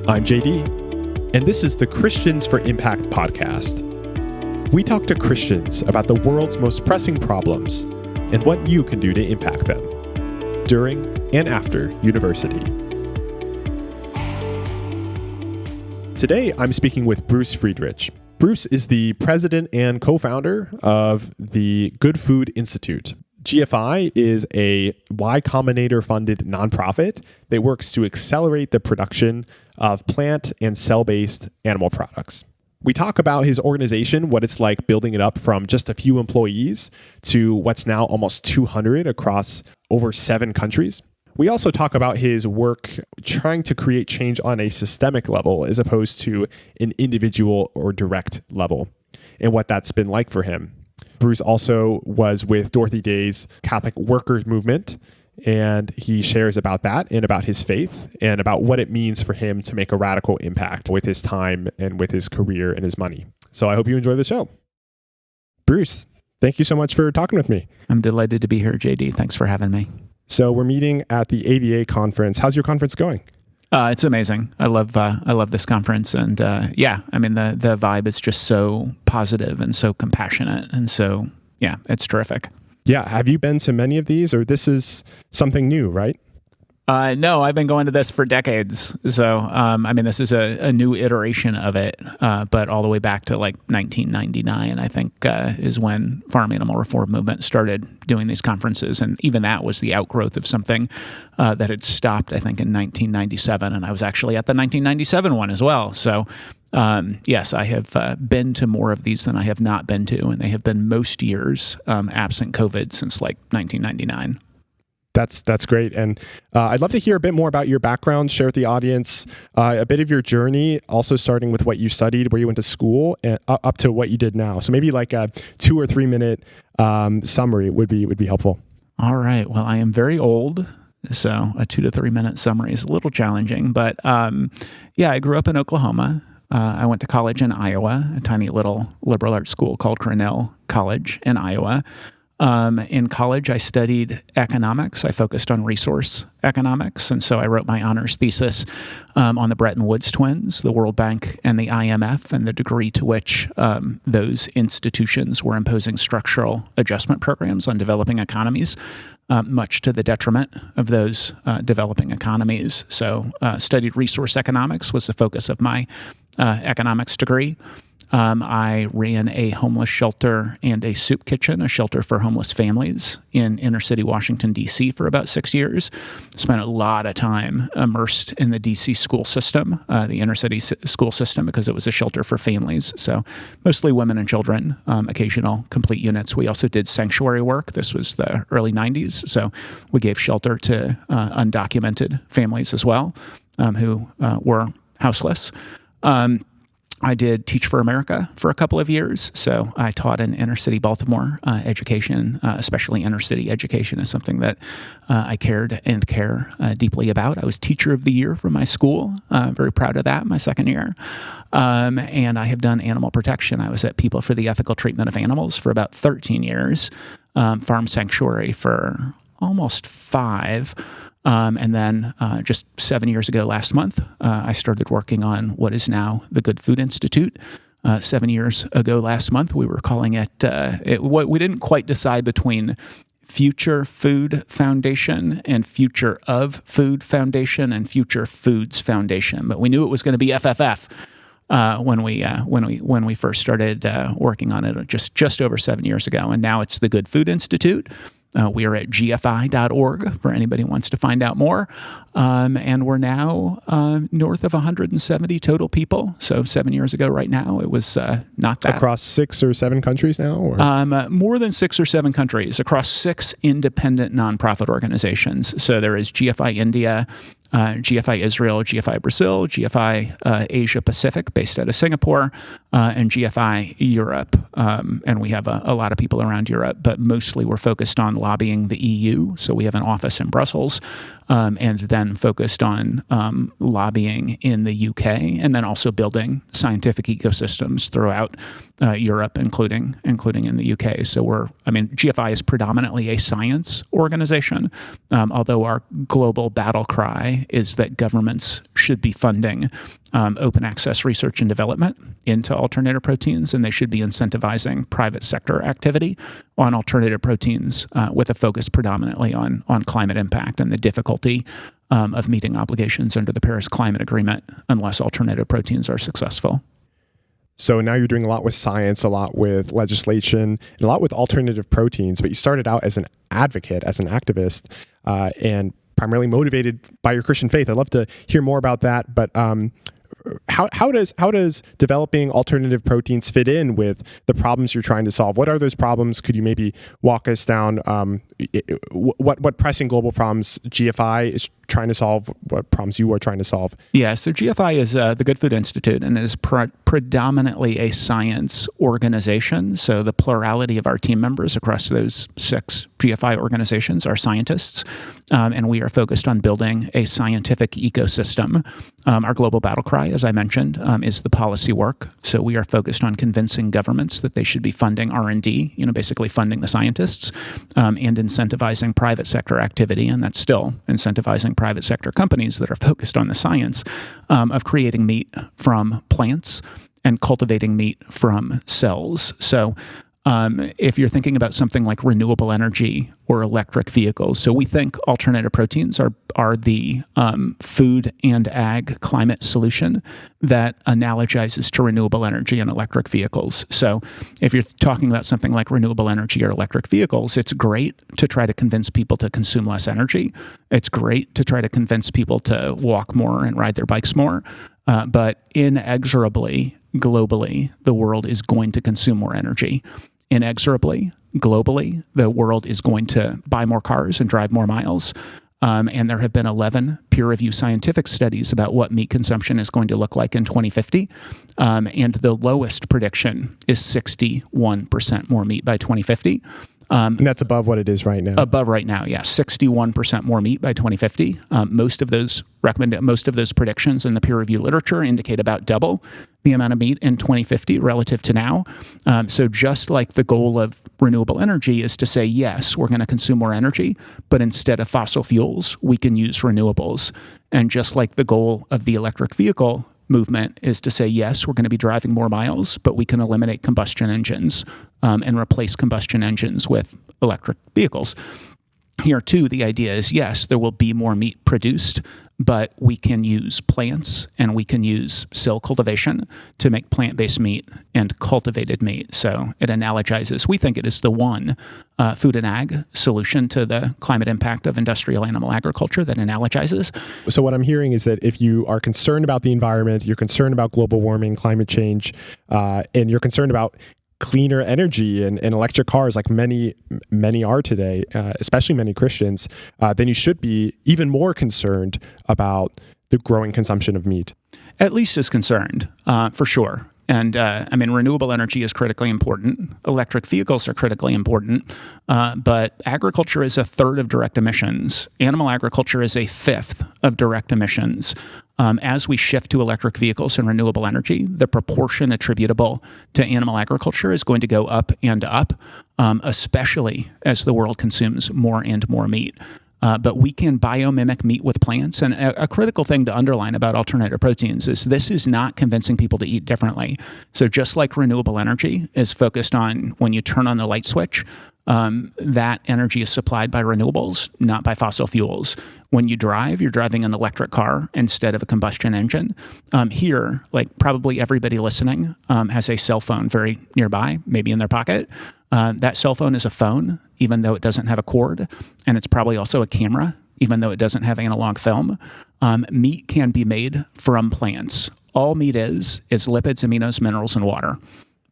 I'm JD, and this is the Christians for Impact podcast. We talk to Christians about the world's most pressing problems and what you can do to impact them during and after university. Today, I'm speaking with Bruce Friedrich. Bruce is the president and co-founder of the Good Food Institute. GFI is a Y Combinator-funded nonprofit that works to accelerate the production of plant and cell-based animal products. We talk about his organization, what it's like building it up from just a few employees to what's now almost 200 across over 7 countries. We also talk about his work trying to create change on a systemic level as opposed to an individual or direct level, and what that's been like for him. Bruce also was with Dorothy Day's Catholic Workers Movement, and he shares about that and about his faith and about what it means for him to make a radical impact with his time and with his career and his money. So I hope you enjoy the show. Bruce, thank you so much for talking with me. I'm delighted to be here, JD. Thanks for having me. So we're meeting at the AVA conference. How's your conference going? It's amazing. I love this conference, and the vibe is just so positive and so compassionate, and so it's terrific. Yeah, have you been to many of these, or this is something new, right? No, I've been going to this for decades. So, this is a new iteration of it, but all the way back to like 1999, I think, is when Farm Animal Reform Movement started doing these conferences. And even that was the outgrowth of something that had stopped, I think, in 1997. And I was actually at the 1997 one as well. So, yes, I have been to more of these than I have not been to. And they have been most years absent COVID since like 1999. That's great. And I'd love to hear a bit more about your background, share with the audience a bit of your journey, also starting with what you studied, where you went to school, and up to what you did now. So maybe like a 2 or 3 minute summary would be helpful. All right. Well, I am very old, so a 2 to 3 minute summary is a little challenging. But I grew up in Oklahoma. I went to college in Iowa, a tiny little liberal arts school called Cornell College in Iowa. In college, I studied economics. I focused on resource economics. And so I wrote my honors thesis on the Bretton Woods twins, the World Bank and the IMF, and the degree to which those institutions were imposing structural adjustment programs on developing economies, much to the detriment of those developing economies. So studied resource economics was the focus of my economics degree. I ran a homeless shelter and a soup kitchen, a shelter for homeless families in inner city Washington, D.C. for about 6 years. Spent a lot of time immersed in the D.C. school system, the inner city school system, because it was a shelter for families. So mostly women and children, occasional complete units. We also did sanctuary work. This was the early 90s. So we gave shelter to undocumented families as well, who were houseless. I did Teach for America for a couple of years. So I taught in inner city Baltimore education, especially inner city education is something that I cared and care deeply about. I was Teacher of the Year for my school. Very proud of that, my second year. And I have done animal protection. I was at People for the Ethical Treatment of Animals for about 13 years, Farm Sanctuary for almost 5. And then just 7 years ago last month, I started working on what is now the Good Food Institute. 7 years ago last month, we were calling it, we didn't quite decide between Future Food Foundation and Future of Food Foundation and Future Foods Foundation, but we knew it was going to be FFF. When we first started working on it just over 7 years ago, and now it's the Good Food Institute. We are at gfi.org for anybody who wants to find out more. And we're now north of 170 total people. So 7 years ago right now, it was not that. Across 6 or 7 countries now? Or? More than 6 or 7 countries, across 6 independent nonprofit organizations. So there is GFI India, GFI Israel, GFI Brazil, GFI Asia Pacific, based out of Singapore, and GFI Europe. And we have a lot of people around Europe, but mostly we're focused on lobbying the EU. So we have an office in Brussels, and then focused on lobbying in the UK, and then also building scientific ecosystems throughout Europe, including in the UK. So GFI is predominantly a science organization, although our global battle cry is that governments should be funding open access research and development into alternative proteins, and they should be incentivizing private sector activity on alternative proteins with a focus predominantly on climate impact and the difficulty of meeting obligations under the Paris Climate Agreement unless alternative proteins are successful. So now you're doing a lot with science, a lot with legislation, and a lot with alternative proteins, but you started out as an advocate, as an activist, and primarily motivated by your Christian faith. I'd love to hear more about that, but how does developing alternative proteins fit in with the problems you're trying to solve? What are those problems? Could you maybe walk us down what pressing global problems GFI is trying to solve, what problems you are trying to solve? Yeah, so GFI is the Good Food Institute, and it is predominantly a science organization. So the plurality of our team members across those 6 GFI organizations are scientists, and we are focused on building a scientific ecosystem. Our global battle cry, as I mentioned, is the policy work. So we are focused on convincing governments that they should be funding R&D, basically funding the scientists, and incentivizing private sector activity, and that's still incentivizing private sector companies that are focused on the science of creating meat from plants and cultivating meat from cells. So if you're thinking about something like renewable energy or electric vehicles, so we think alternative proteins are the food and ag climate solution that analogizes to renewable energy and electric vehicles. So if you're talking about something like renewable energy or electric vehicles, it's great to try to convince people to consume less energy. It's great to try to convince people to walk more and ride their bikes more. But inexorably, globally, the world is going to consume more energy. Inexorably, globally, the world is going to buy more cars and drive more miles. And there have been 11 peer-reviewed scientific studies about what meat consumption is going to look like in 2050. And the lowest prediction is 61% more meat by 2050. And that's above what it is right now. Above right now, yeah, 61% more meat by 2050. Most of those predictions in the peer-reviewed literature indicate about double the amount of meat in 2050 relative to now. So just like the goal of renewable energy is to say, yes, we're going to consume more energy, but instead of fossil fuels, we can use renewables. And just like the goal of the electric vehicle movement is to say, yes, we're going to be driving more miles, but we can eliminate combustion engines and replace combustion engines with electric vehicles. Here, too, the idea is, yes, there will be more meat produced, but we can use plants and we can use cell cultivation to make plant-based meat and cultivated meat. So it analogizes. We think it is the one food and ag solution to the climate impact of industrial animal agriculture that analogizes. So what I'm hearing is that if you are concerned about the environment, you're concerned about global warming, climate change, and you're concerned about cleaner energy and electric cars like many are today, especially many Christians, then you should be even more concerned about the growing consumption of meat. At least as concerned, for sure. And renewable energy is critically important. Electric vehicles are critically important. But agriculture is a third of direct emissions. Animal agriculture is a fifth of direct emissions. As we shift to electric vehicles and renewable energy, the proportion attributable to animal agriculture is going to go up and up, especially as the world consumes more and more meat. But we can biomimic meat with plants. And a critical thing to underline about alternative proteins is this is not convincing people to eat differently. So just like renewable energy is focused on when you turn on the light switch, that energy is supplied by renewables, not by fossil fuels. When you drive, you're driving an electric car instead of a combustion engine. Here, like probably everybody listening has a cell phone very nearby, maybe in their pocket. That cell phone is a phone, even though it doesn't have a cord, and it's probably also a camera, even though it doesn't have analog film. Meat can be made from plants. All meat is lipids, aminos, minerals, and water.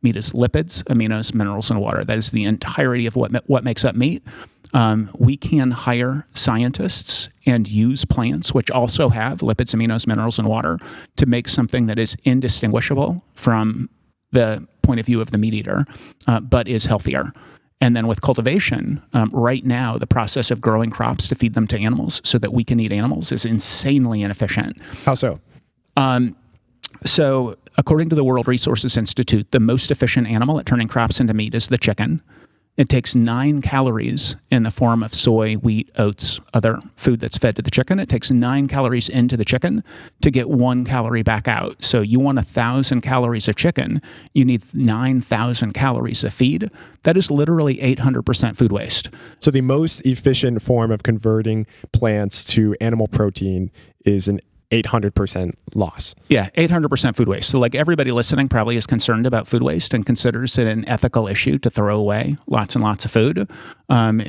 Meat is lipids, aminos, minerals, and water. That is the entirety of what makes up meat. We can hire scientists and use plants, which also have lipids, aminos, minerals, and water, to make something that is indistinguishable from the point of view of the meat eater, but is healthier. And then with cultivation, right now, the process of growing crops to feed them to animals so that we can eat animals is insanely inefficient. How so? So according to the World Resources Institute, the most efficient animal at turning crops into meat is the chicken. It takes 9 calories in the form of soy, wheat, oats, other food that's fed to the chicken. It takes 9 calories into the chicken to get 1 calorie back out. So you want 1,000 calories of chicken, you need 9,000 calories of feed. That is literally 800% food waste. So the most efficient form of converting plants to animal protein is an 800% loss. Yeah, 800% food waste. So like everybody listening probably is concerned about food waste and considers it an ethical issue to throw away lots and lots of food.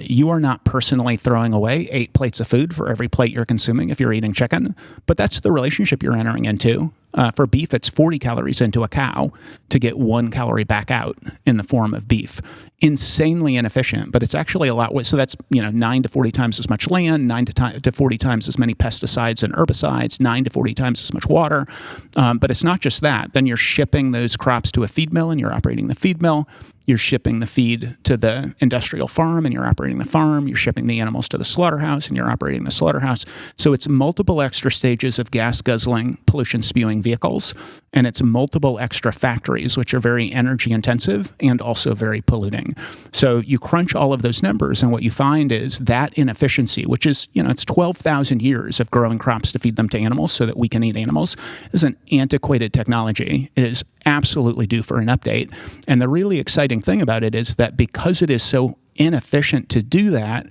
You are not personally throwing away 8 plates of food for every plate you're consuming if you're eating chicken, but that's the relationship you're entering into. For beef, it's 40 calories into a cow to get 1 calorie back out in the form of beef. Insanely inefficient, but it's actually a lot. So that's 9 to 40 times as much land, 9 to 40 times as many pesticides and herbicides, 9 to 40 times as much water. But it's not just that. Then you're shipping those crops to a feed mill and you're operating the feed mill. You're shipping the feed to the industrial farm and you're operating the farm. You're shipping the animals to the slaughterhouse and you're operating the slaughterhouse. So it's multiple extra stages of gas guzzling, pollution spewing vehicles, and it's multiple extra factories, which are very energy intensive and also very polluting. So you crunch all of those numbers and what you find is that inefficiency, which is, it's 12,000 years of growing crops to feed them to animals so that we can eat animals, is an antiquated technology. It is absolutely due for an update. And the really exciting thing about it is that because it is so inefficient to do that,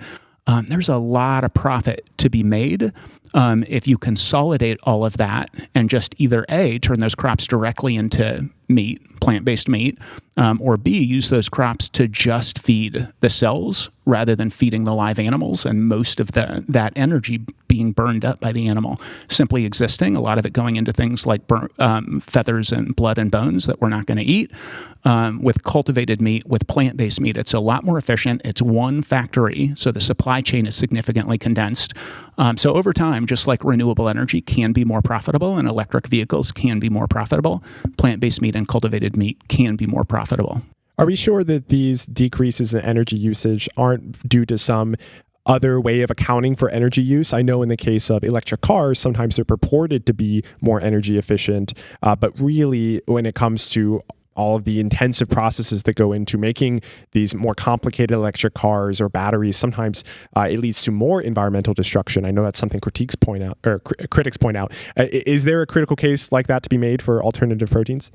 there's a lot of profit to be made if you consolidate all of that and just either A, turn those crops directly into meat, plant-based meat, or B, use those crops to just feed the cells rather than feeding the live animals, and most of that energy being burned up by the animal simply existing, a lot of it going into things like feathers and blood and bones that we're not going to eat. With cultivated meat, with plant-based meat, it's a lot more efficient. It's one factory, so the supply chain is significantly condensed. So over time, just like renewable energy can be more profitable and electric vehicles can be more profitable, plant-based meat and cultivated meat can be more profitable. Are we sure that these decreases in energy usage aren't due to some other way of accounting for energy use? I know in the case of electric cars, sometimes they're purported to be more energy efficient, but really when it comes to all of the intensive processes that go into making these more complicated electric cars or batteries, sometimes it leads to more environmental destruction. I know that's something critics point out. Is there a critical case like that to be made for alternative proteins?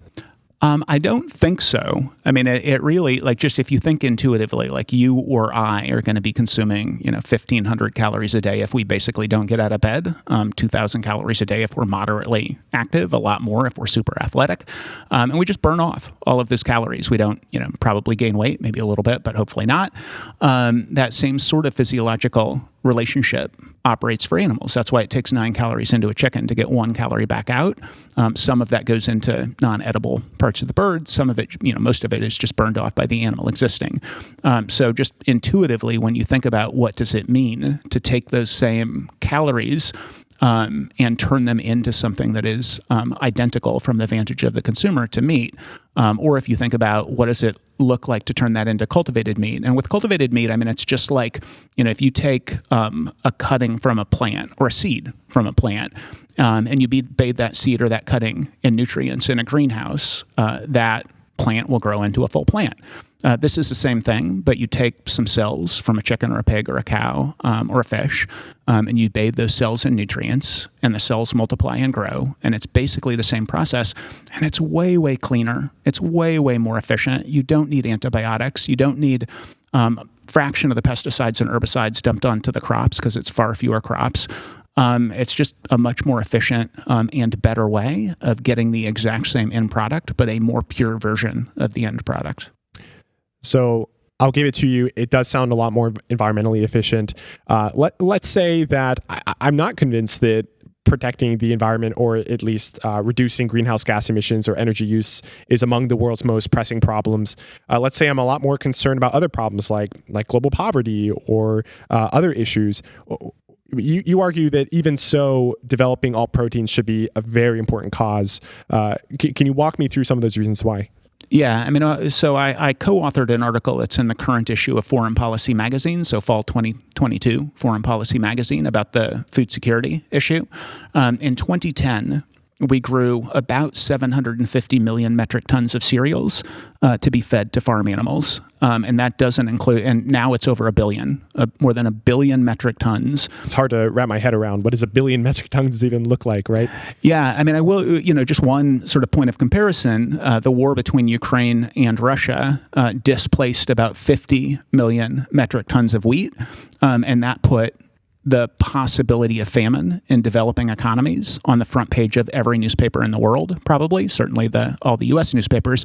I don't think so. I mean, it really, like, just if you think intuitively, like you or I are going to be consuming, 1,500 calories a day if we basically don't get out of bed, 2,000 calories a day if we're moderately active, a lot more if we're super athletic. And we just burn off all of those calories. We don't, probably gain weight, maybe a little bit, but hopefully not. That same sort of physiological relationship operates for animals. That's why it takes 9 calories into a chicken to get 1 calorie back out. Some of that goes into non-edible parts of the bird. Some of it, most of it is just burned off by the animal existing. So just intuitively, when you think about what does it mean to take those same calories and turn them into something that is identical from the vantage of the consumer to meat. Or if you think about what does it look like to turn that into cultivated meat. And with cultivated meat, I mean, it's just like, if you take a cutting from a plant or a seed from a plant and you bathe that seed or that cutting in nutrients in a greenhouse, that plant will grow into a full plant. This is the same thing, but you take some cells from a chicken or a pig or a cow or a fish, and you bathe those cells in nutrients, and the cells multiply and grow, and it's basically the same process, and it's way, way cleaner. It's way, way more efficient. You don't need antibiotics. You don't need fraction of the pesticides and herbicides dumped onto the crops because it's far fewer crops. It's just a much more efficient and better way of getting the exact same end product, but a more pure version of the end product. So I'll give it to you. It does sound a lot more environmentally efficient. Let's say that I'm not convinced that protecting the environment, or at least reducing greenhouse gas emissions or energy use, is among the world's most pressing problems. Let's say I'm a lot more concerned about other problems like global poverty or other issues. You argue that even so, developing alt proteins should be a very important cause. Can you walk me through some of those reasons why? Yeah, I mean, so I co-authored an article that's in the current issue of Foreign Policy Magazine, so fall 2022 Foreign Policy Magazine, about the food security issue. In 2010, we grew about 750 million metric tons of cereals to be fed to farm animals. And that doesn't include, and now it's over a billion, more than a billion metric tons. It's hard to wrap my head around. What does a billion metric tons even look like, right? Yeah, I mean, I will, just one sort of point of comparison, the war between Ukraine and Russia displaced about 50 million metric tons of wheat, and that put the possibility of famine in developing economies on the front page of every newspaper in the world, probably, certainly all the U.S. newspapers.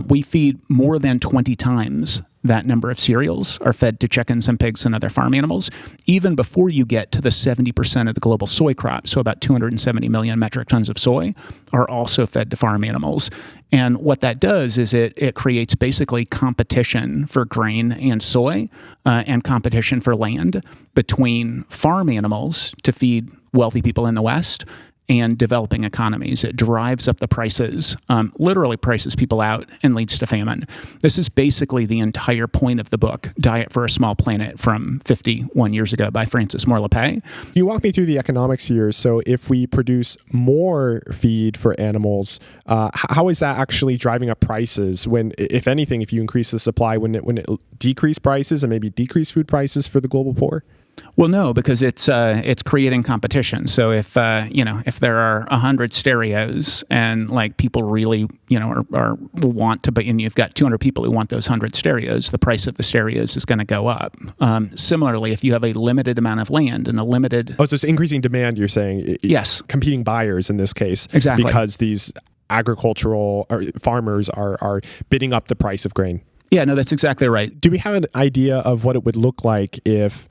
We feed more than 20 times that number of cereals are fed to chickens and pigs and other farm animals, even before you get to the 70% of the global soy crop. So about 270 million metric tons of soy are also fed to farm animals. And what that does is it creates basically competition for grain and soy and competition for land between farm animals to feed wealthy people in the West and developing economies. It drives up the prices, literally prices people out, and leads to famine. This is basically the entire point of the book, Diet for a Small Planet, from 51 years ago by Francis Moore Lappé. Can you walk me through the economics here? So if we produce more feed for animals, how is that actually driving up prices? When, if anything, if you increase the supply, wouldn't it decrease prices and maybe decrease food prices for the global poor? Well, no, because it's creating competition. So if there are 100 stereos and like people really are want to, and you've got 200 people who want those 100 stereos, the price of the stereos is going to go up. Similarly, if you have a limited amount of land and a limited so it's increasing demand. You're saying yes, competing buyers in this case, exactly, because these agricultural farmers are bidding up the price of grain. Yeah, no, that's exactly right. Do we have an idea of what it would look like if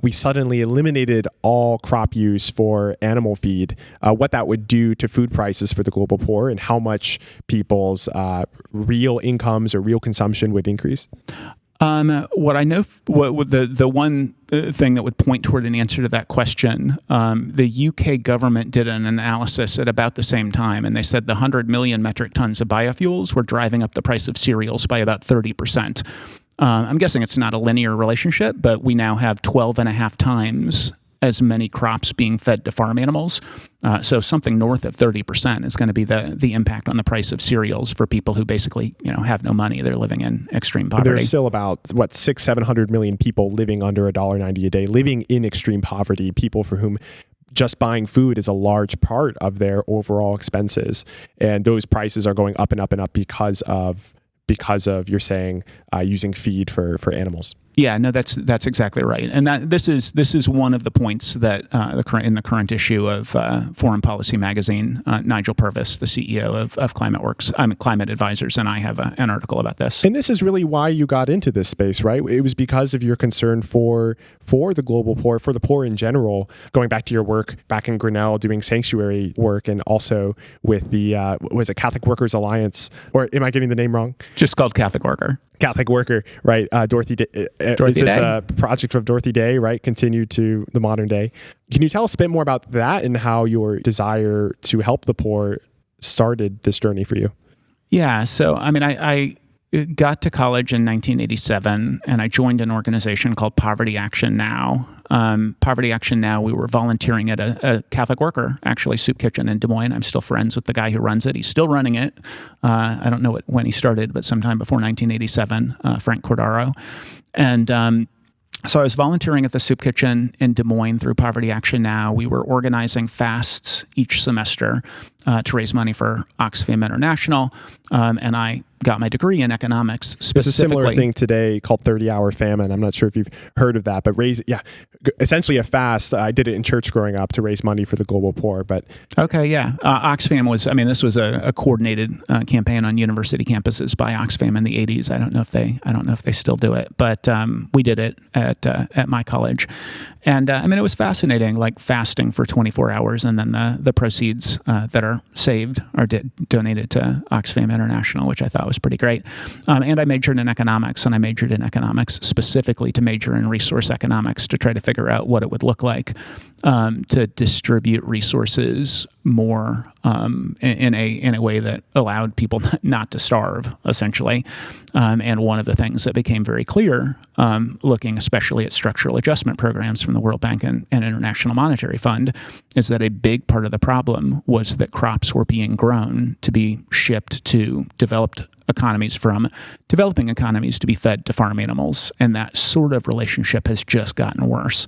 we suddenly eliminated all crop use for animal feed, what that would do to food prices for the global poor and how much people's real incomes or real consumption would increase? What I know, the one thing that would point toward an answer to that question, the UK government did an analysis at about the same time, and they said the 100 million metric tons of biofuels were driving up the price of cereals by about 30%. I'm guessing it's not a linear relationship, but we now have 12 and a half times as many crops being fed to farm animals. So something north of 30% is going to be the impact on the price of cereals for people who basically have no money. They're living in extreme poverty. There's still about 600-700 million people living under $1.90 a day, living in extreme poverty. People for whom just buying food is a large part of their overall expenses, and those prices are going up and up and up because of you're saying using feed for animals. Yeah, no, that's exactly right, and that this is one of the points that in the current issue of Foreign Policy Magazine, Nigel Purvis, the CEO of Climate Advisors, and I have an article about this. And this is really why you got into this space, right? It was because of your concern for the global poor, for the poor in general. Going back to your work back in Grinnell, doing sanctuary work, and also with the was it Catholic Workers Alliance, or am I getting the name wrong? Just called Catholic Worker. Catholic Worker, right? Dorothy Day. Is this a project of Dorothy Day, right? Continued to the modern day. Can you tell us a bit more about that and how your desire to help the poor started this journey for you? Yeah. So, I mean, I got to college in 1987 and I joined an organization called Poverty Action Now. Poverty Action Now, we were volunteering at a Catholic Worker, actually, soup kitchen in Des Moines. I'm still friends with the guy who runs it. He's still running it. I don't know when he started, but sometime before 1987, Frank Cordaro. And so I was volunteering at the soup kitchen in Des Moines through Poverty Action Now. We were organizing fasts each semester to raise money for Oxfam International, and I got my degree in economics specifically. There's a similar thing today called 30-hour famine. I'm not sure if you've heard of that, but essentially a fast. I did it in church growing up to raise money for the global poor. But okay, yeah, Oxfam was. I mean, this was a coordinated campaign on university campuses by Oxfam in the '80s. I don't know if they still do it, but we did it at my college, and I mean, it was fascinating, like fasting for 24 hours, and then the proceeds that are saved are donated to Oxfam International, which I thought was pretty great. And I majored in economics, and I majored in economics specifically to major in resource economics to try to figure out what it would look like to distribute resources more in a way that allowed people not to starve, essentially. And one of the things that became very clear, looking especially at structural adjustment programs from the World Bank and International Monetary Fund, is that a big part of the problem was that crops were being grown to be shipped to developed economies from developing economies to be fed to farm animals. And that sort of relationship has just gotten worse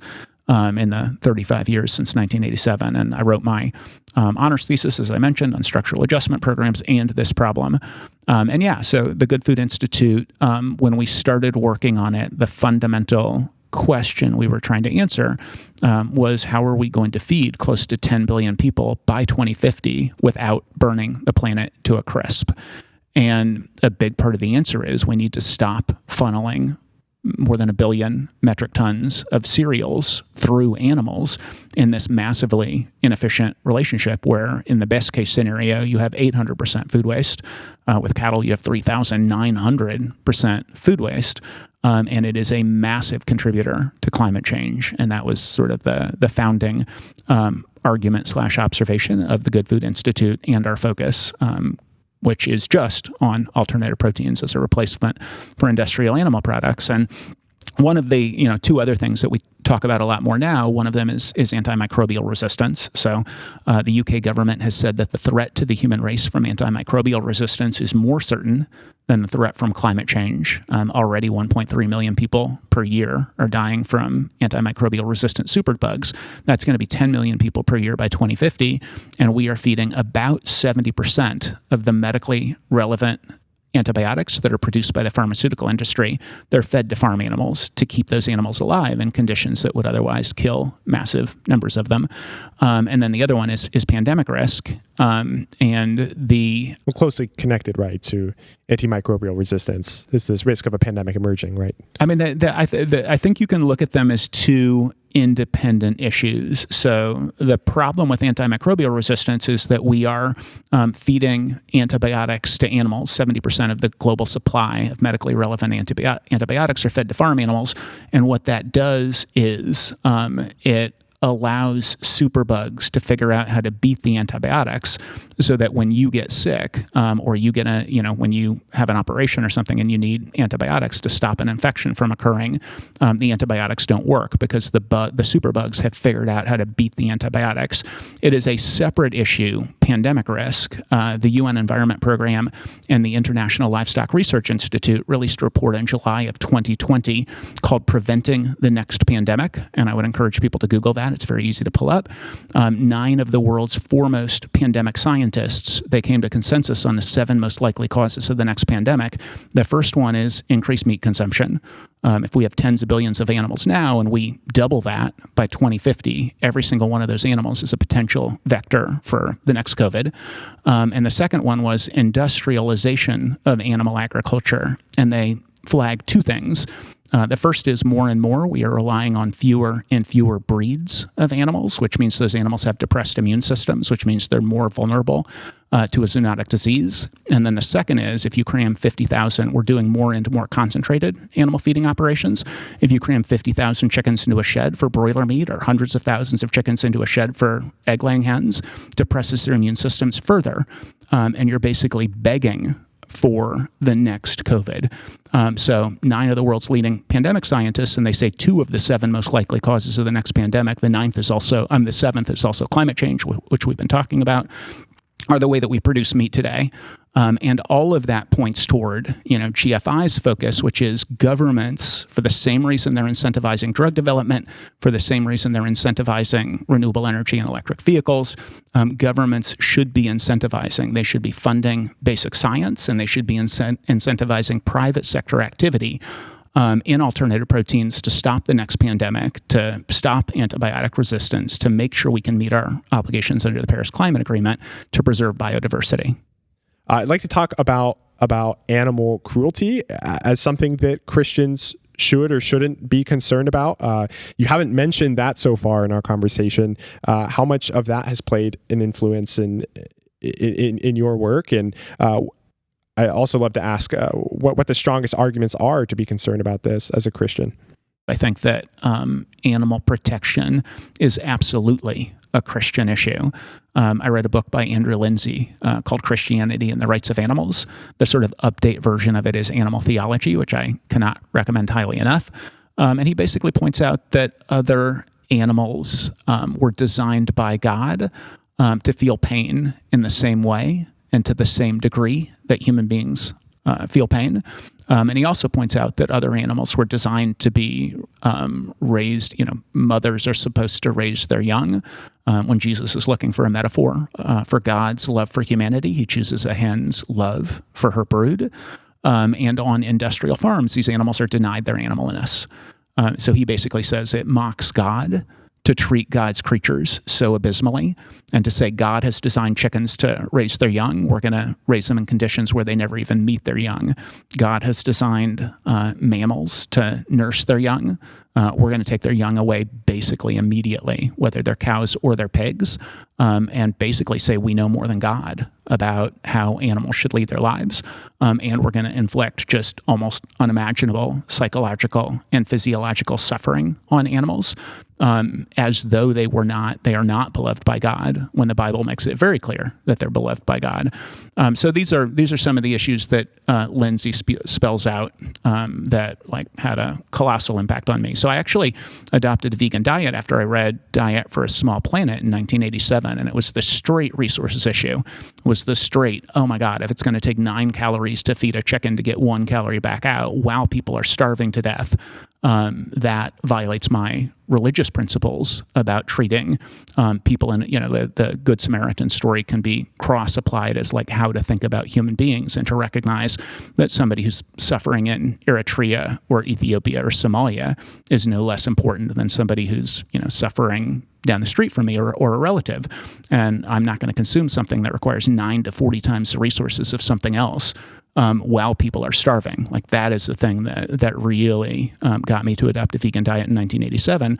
in the 35 years since 1987. And I wrote my honors thesis, as I mentioned, on structural adjustment programs and this problem. So the Good Food Institute, when we started working on it, the fundamental question we were trying to answer was, how are we going to feed close to 10 billion people by 2050 without burning the planet to a crisp? And a big part of the answer is we need to stop funneling more than 1 billion metric tons of cereals through animals in this massively inefficient relationship where, in the best case scenario, you have 800% food waste. With cattle, you have 3,900% food waste. And it is a massive contributor to climate change. And that was sort of the founding argument / observation of the Good Food Institute and our focus, which is just on alternative proteins as a replacement for industrial animal products. And one of the two other things that we talk about a lot more now, one of them is antimicrobial resistance. So the UK government has said that the threat to the human race from antimicrobial resistance is more certain than the threat from climate change. Already 1.3 million people per year are dying from antimicrobial resistant superbugs. That's going to be 10 million people per year by 2050. And we are feeding about 70% of the medically relevant antibiotics that are produced by the pharmaceutical industry. They're fed to farm animals to keep those animals alive in conditions that would otherwise kill massive numbers of them. And then the other one is pandemic risk. Closely connected, right, to antimicrobial resistance is this risk of a pandemic emerging, right? I mean, I think you can look at them as two independent issues. So the problem with antimicrobial resistance is that we are feeding antibiotics to animals. 70% of the global supply of medically relevant antibiotics are fed to farm animals. And what that does is it allows superbugs to figure out how to beat the antibiotics, so that when you get sick or you get when you have an operation or something and you need antibiotics to stop an infection from occurring, the antibiotics don't work because the superbugs have figured out how to beat the antibiotics. It is a separate issue, pandemic risk. The UN Environment Program and the International Livestock Research Institute released a report in July of 2020 called Preventing the Next Pandemic, and I would encourage people to Google that. It's very easy to pull up. 9 of the world's foremost pandemic scientists, they came to consensus on the 7 most likely causes of the next pandemic. The first one is increased meat consumption. If we have tens of billions of animals now and we double that by 2050, every single one of those animals is a potential vector for the next COVID. And the second one was industrialization of animal agriculture. And they flagged 2 things. The first is more and more we are relying on fewer and fewer breeds of animals, which means those animals have depressed immune systems, which means they're more vulnerable to a zoonotic disease. And then the second is, if you cram 50,000, we're doing more and more concentrated animal feeding operations. If you cram 50,000 chickens into a shed for broiler meat, or hundreds of thousands of chickens into a shed for egg-laying hens, depresses their immune systems further. And you're basically begging for the next COVID. So 9 of the world's leading pandemic scientists, and they say 2 of the 7 most likely causes of the next pandemic, the 7th is also climate change, which we've been talking about, are the way that we produce meat today. And all of that points toward, GFI's focus, which is governments, for the same reason they're incentivizing drug development, for the same reason they're incentivizing renewable energy and electric vehicles, governments should be incentivizing. They should be funding basic science, and they should be incentivizing private sector activity in alternative proteins to stop the next pandemic, to stop antibiotic resistance, to make sure we can meet our obligations under the Paris Climate Agreement, to preserve biodiversity. I'd like to talk about animal cruelty as something that Christians should or shouldn't be concerned about. You haven't mentioned that so far in our conversation. How much of that has played an influence in your work? And I also love to ask what the strongest arguments are to be concerned about this as a Christian. I think that animal protection is absolutely a Christian issue. I read a book by Andrew Lindsay called Christianity and the Rights of Animals. The sort of update version of it is Animal Theology, which I cannot recommend highly enough. And he basically points out that other animals were designed by God to feel pain in the same way and to the same degree that human beings feel pain. And he also points out that other animals were designed to be raised. Mothers are supposed to raise their young. When Jesus is looking for a metaphor for God's love for humanity, he chooses a hen's love for her brood. And on industrial farms, these animals are denied their animalness. So he basically says it mocks God to treat God's creatures so abysmally and to say God has designed chickens to raise their young. We're going to raise them in conditions where they never even meet their young. God has designed mammals to nurse their young. We're going to take their young away basically immediately, whether they're cows or they're pigs, and basically say we know more than God about how animals should lead their lives. And we're going to inflict just almost unimaginable psychological and physiological suffering on animals, as though they are not beloved by God, when the Bible makes it very clear that they're beloved by God. So these are some of the issues that Lindsay spells out that had a colossal impact on me. So I actually adopted a vegan diet after I read Diet for a Small Planet in 1987, and it was the straight resources issue. It was the straight, oh my God, if it's going to take 9 calories to feed a chicken to get 1 calorie back out while people are starving to death, that violates my religious principles about treating people. And the Good Samaritan story can be cross-applied as how to think about human beings and to recognize that somebody who's suffering in Eritrea or Ethiopia or Somalia is no less important than somebody who's suffering down the street from me or a relative. And I'm not going to consume something that requires 9 to 40 times the resources of something else while people are starving. That is the thing that really got me to adopt a vegan diet in 1987.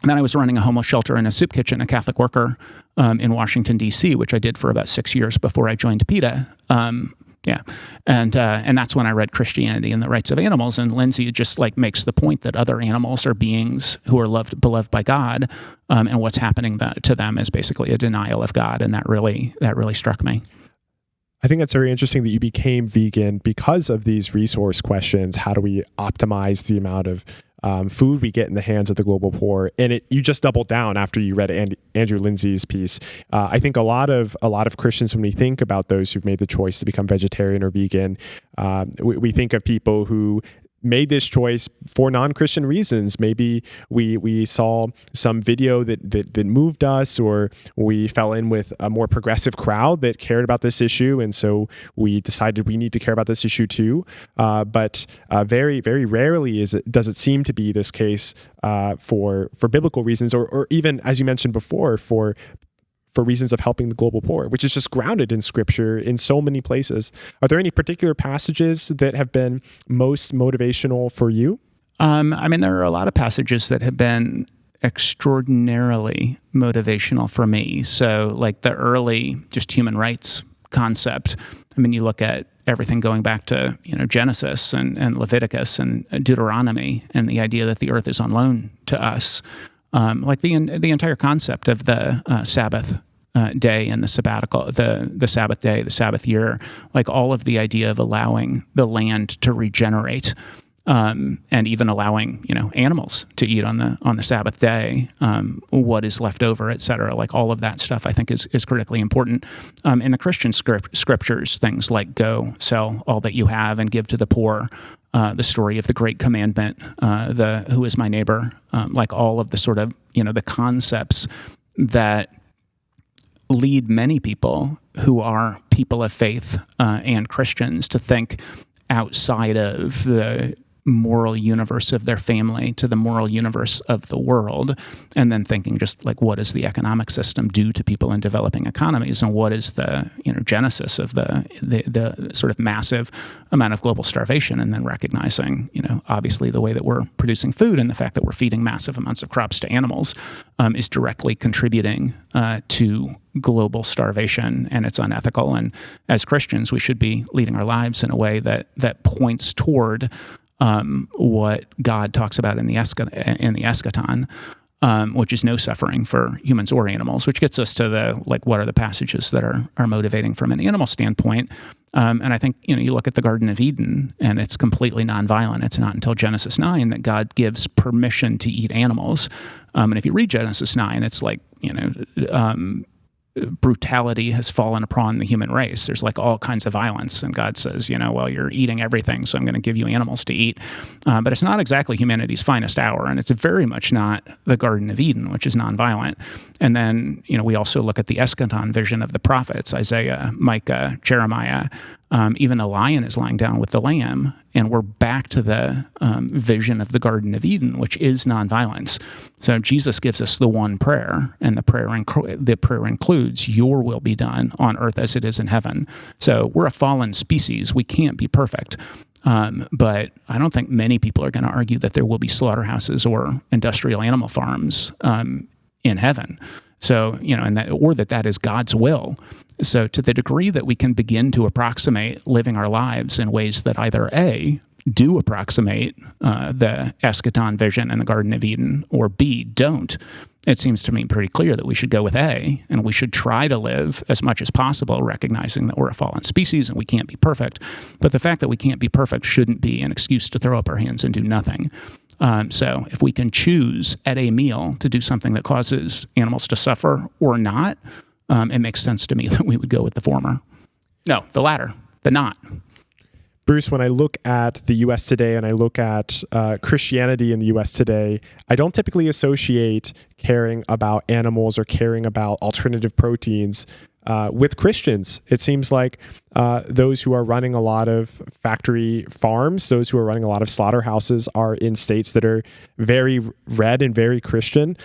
And then I was running a homeless shelter and a soup kitchen, a Catholic worker in Washington, D.C., which I did for about 6 years before I joined PETA. And that's when I read Christianity and the Rights of Animals. And Lindsay just makes the point that other animals are beings who are beloved by God, and what's happening to them is basically a denial of God. And that really struck me. I think that's very interesting that you became vegan because of these resource questions. How do we optimize the amount of food we get in the hands of the global poor? And you just doubled down after you read Andrew Lindsay's piece. I think a lot of Christians, when we think about those who've made the choice to become vegetarian or vegan, we think of people who made this choice for non-Christian reasons. Maybe we saw some video that moved us, or we fell in with a more progressive crowd that cared about this issue, and so we decided we need to care about this issue too. But very, very rarely does it seem to be this case for biblical reasons, or even, as you mentioned before, for reasons of helping the global poor, which is just grounded in Scripture in so many places. Are there any particular passages that have been most motivational for you? There are a lot of passages that have been extraordinarily motivational for me. So the early just human rights concept. You look at everything going back to Genesis and Leviticus and Deuteronomy, and the idea that the earth is on loan to us. The entire concept of the Sabbath day and the sabbatical, the Sabbath day, the Sabbath year, all of the idea of allowing the land to regenerate, and even allowing animals to eat on the Sabbath day, what is left over, et cetera. All of that stuff I think is critically important. In the Christian scriptures, things like go sell all that you have and give to the poor. The story of the Great Commandment, the who is my neighbor, all of the sort of, the concepts that lead many people who are people of faith and Christians to think outside of the moral universe of their family to the moral universe of the world, and then thinking just what does the economic system do to people in developing economies, and what is the genesis of the sort of massive amount of global starvation, and then recognizing obviously the way that we're producing food and the fact that we're feeding massive amounts of crops to animals is directly contributing to global starvation, and it's unethical. And as Christians, we should be leading our lives in a way that points toward what God talks about in the eschaton. which is no suffering for humans or animals, which gets us to the, what are the passages that are motivating from an animal standpoint. And I think, you look at the Garden of Eden, and it's completely nonviolent. It's not until Genesis 9 that God gives permission to eat animals. And if you read Genesis 9, it's brutality has fallen upon the human race. There's all kinds of violence, and God says, well, you're eating everything, so I'm going to give you animals to eat. But it's not exactly humanity's finest hour, and it's very much not the Garden of Eden, which is nonviolent. And then, we also look at the eschaton vision of the prophets, Isaiah, Micah, Jeremiah. Even the lion is lying down with the lamb, and we're back to the vision of the Garden of Eden, which is nonviolence. So Jesus gives us the one prayer, and the prayer includes, "Your will be done on earth as it is in heaven." So we're a fallen species. We can't be perfect. But I don't think many people are going to argue that there will be slaughterhouses or industrial animal farms in heaven. So, or that is God's will. So to the degree that we can begin to approximate living our lives in ways that either A, do approximate the eschaton vision in the Garden of Eden, or B, don't, it seems to me pretty clear that we should go with A, and we should try to live as much as possible, recognizing that we're a fallen species and we can't be perfect. But the fact that we can't be perfect shouldn't be an excuse to throw up our hands and do nothing. So if we can choose at a meal to do something that causes animals to suffer or not, it makes sense to me that we would go with the former. No, the latter, the not. Bruce, when I look at the U.S. today and I look at Christianity in the U.S. today, I don't typically associate caring about animals or caring about alternative proteins with Christians. It seems like those who are running a lot of factory farms, those who are running a lot of slaughterhouses, are in states that are very red and very Christian.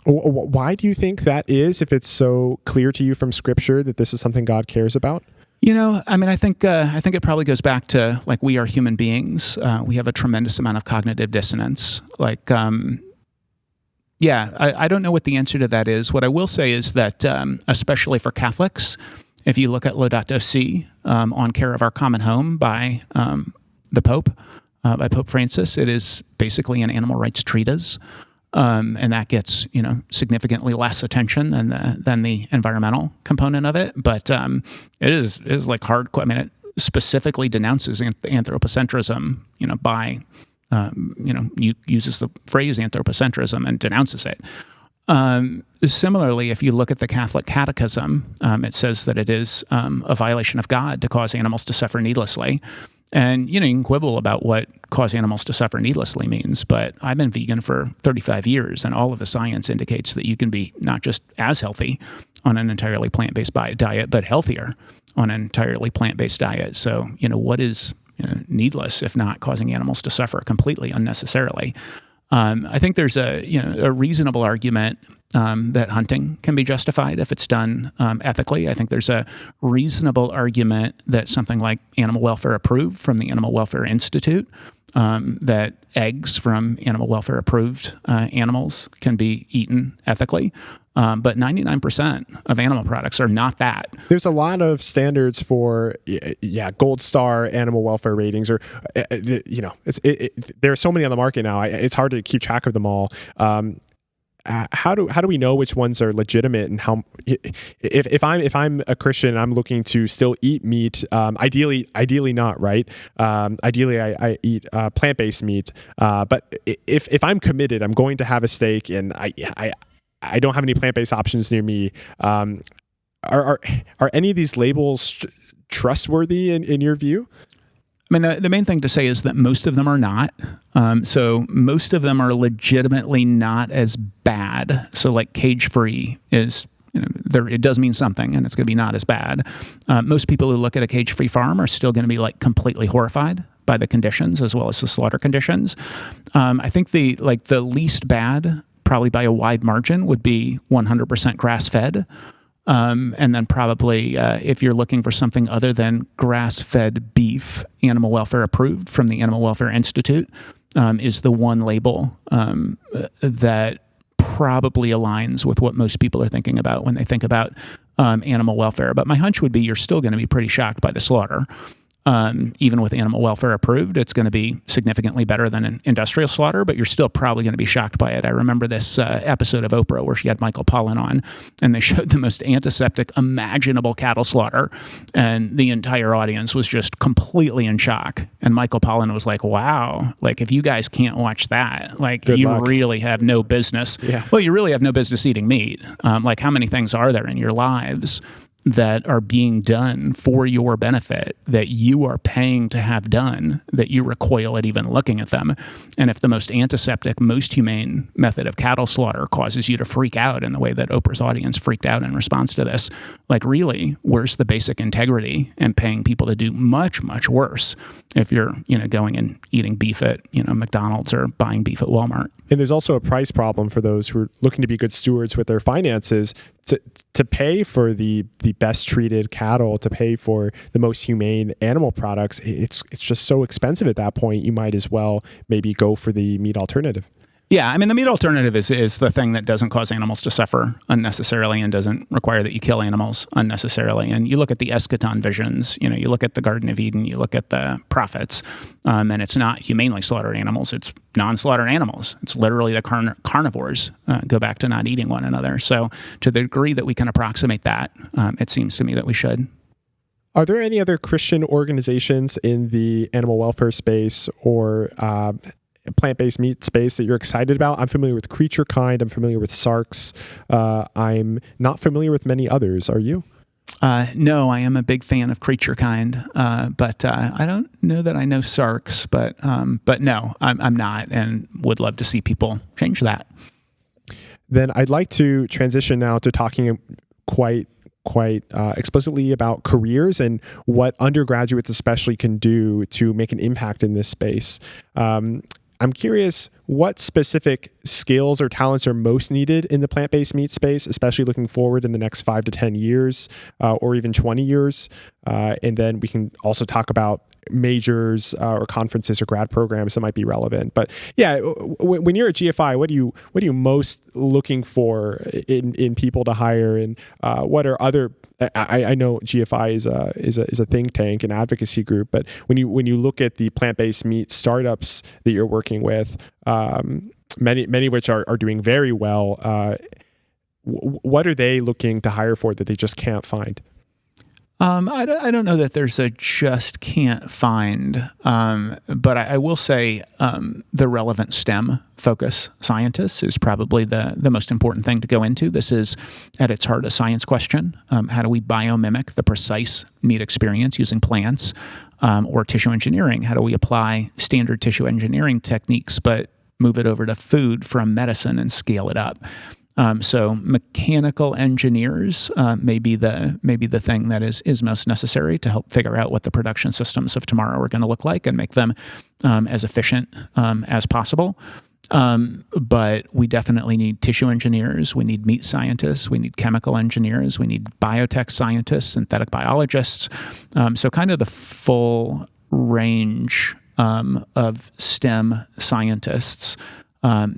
Why do you think that is, if it's so clear to you from Scripture that this is something God cares about? I think it probably goes back to we are human beings. We have a tremendous amount of cognitive dissonance. I don't know what the answer to that is. What I will say is that, especially for Catholics, if you look at Laudato Si, On Care of Our Common Home by the Pope, by Pope Francis, it is basically an animal rights treatise. And that gets, significantly less attention than the environmental component of it. But it is hardcore. I mean, it specifically denounces anthropocentrism, by, uses the phrase anthropocentrism and denounces it. Similarly, if you look at the Catholic Catechism, it says that it is a violation of God to cause animals to suffer needlessly. And, you can quibble about what cause animals to suffer needlessly means, but I've been vegan for 35 years, and all of the science indicates that you can be not just as healthy on an entirely plant-based diet, but healthier on an entirely plant-based diet. So, what is needless if not causing animals to suffer completely unnecessarily? I think there's a reasonable argument that hunting can be justified if it's done ethically. I think there's a reasonable argument that something like animal welfare approved from the Animal Welfare Institute, that eggs from animal welfare approved animals can be eaten ethically. But 99% of animal products are not that. There's a lot of standards for, gold star animal welfare ratings, or, there are so many on the market now. It's hard to keep track of them all. How do we know which ones are legitimate, and how, if I'm a Christian and I'm looking to still eat meat, ideally not, right? Ideally I eat plant-based meat, but if I'm committed, I'm going to have a steak, and I don't have any plant-based options near me. Are any of these labels trustworthy in your view? I mean, the main thing to say is that most of them are not. So most of them are legitimately not as bad. So cage-free is, it does mean something, and it's going to be not as bad. Most people who look at a cage-free farm are still going to be completely horrified by the conditions as well as the slaughter conditions. I think the least bad, probably by a wide margin, would be 100% grass-fed. And then probably if you're looking for something other than grass-fed beef, animal welfare approved from the Animal Welfare Institute is the one label that probably aligns with what most people are thinking about when they think about animal welfare. But my hunch would be you're still going to be pretty shocked by the slaughter. Even with animal welfare approved, it's going to be significantly better than an industrial slaughter, but you're still probably going to be shocked by it. I remember this episode of Oprah where she had Michael Pollan on, and they showed the most antiseptic imaginable cattle slaughter, and the entire audience was just completely in shock. And Michael Pollan was like, wow, like if you guys can't watch that, like Good you luck. really have no business. Yeah. Well, you really have no business eating meat. Like how many things are there in your lives that are being done for your benefit, that you are paying to have done, that you recoil at even looking at them? And if the most antiseptic, most humane method of cattle slaughter causes you to freak out in the way that Oprah's audience freaked out in response to this, like really, where's the basic integrity in paying people to do much, much worse if you're, going and eating beef at, McDonald's or buying beef at Walmart? And there's also a price problem for those who are looking to be good stewards with their finances to pay for the best treated cattle, to pay for the most humane animal products. It's just so expensive at that point. You might as well maybe go for the meat alternative. Yeah, I mean, the meat alternative is the thing that doesn't cause animals to suffer unnecessarily and doesn't require that you kill animals unnecessarily. And you look at the eschaton visions, you look at the Garden of Eden, you look at the prophets, and it's not humanely slaughtered animals, it's non-slaughtered animals. It's literally the carnivores go back to not eating one another. So to the degree that we can approximate that, it seems to me that we should. Are there any other Christian organizations in the animal welfare space or plant-based meat space that you're excited about? I'm familiar with Creature Kind. I'm familiar with SARCs. I'm not familiar with many others. Are you? No, I am a big fan of Creature Kind, but I don't know that I know SARCs. But no, I'm not, and would love to see people change that. Then I'd like to transition now to talking quite explicitly about careers and what undergraduates especially can do to make an impact in this space. I'm curious what specific skills or talents are most needed in the plant-based meat space, especially looking forward in the next 5 to 10 years or even 20 years. And then we can also talk about majors or conferences or grad programs that might be relevant. But yeah, when you're at GFI, what are you most looking for in people to hire, and what are other? I know GFI is a think tank, an advocacy group, but when you look at the plant-based meat startups that you're working with, many of which are doing very well, what are they looking to hire for that they just can't find? I don't know that there's a just can't find, but I will say the relevant STEM focus scientists is probably the most important thing to go into. This is at its heart a science question. How do we biomimic the precise meat experience using plants, or tissue engineering? How do we apply standard tissue engineering techniques but move it over to food from medicine and scale it up? So mechanical engineers may be the thing that is most necessary to help figure out what the production systems of tomorrow are going to look like and make them as efficient as possible. But we definitely need tissue engineers. We need meat scientists. We need chemical engineers. We need biotech scientists, synthetic biologists. So kind of the full range of STEM scientists.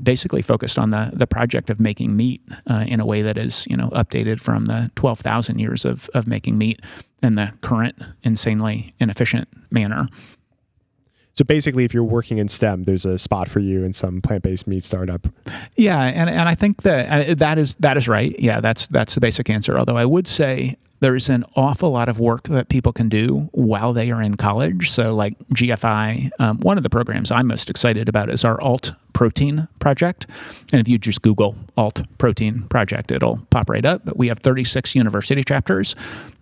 Basically focused on the project of making meat in a way that is, updated from the 12,000 years of making meat in the current insanely inefficient manner. So basically, if you're working in STEM, there's a spot for you in some plant-based meat startup. Yeah, and I think that is right. Yeah, that's the basic answer. Although I would say there's an awful lot of work that people can do while they are in college. So like GFI, one of the programs I'm most excited about is our Alt Protein project. And if you just Google Alt Protein project, it'll pop right up. But we have 36 university chapters,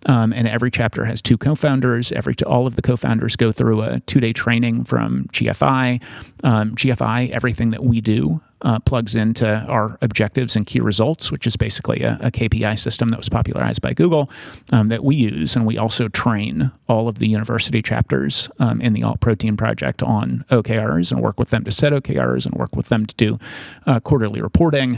and every chapter has 2 co-founders. All of the co-founders go through a 2-day training from GFI. GFI, everything that we do plugs into our objectives and key results, which is basically a KPI system that was popularized by Google that we use. And we also train all of the university chapters in the Alt Protein project on OKRs and work with them to set OKRs and work with them to do quarterly reporting.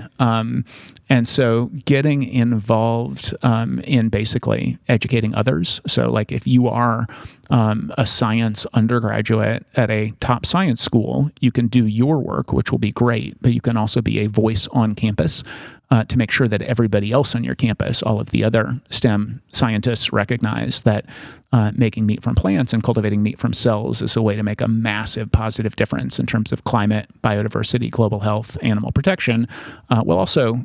And so getting involved in basically educating others. So like if you are a science undergraduate at a top science school, you can do your work, which will be great, but you can also be a voice on campus to make sure that everybody else on your campus, all of the other STEM scientists, recognize that making meat from plants and cultivating meat from cells is a way to make a massive positive difference in terms of climate, biodiversity, global health, animal protection, while also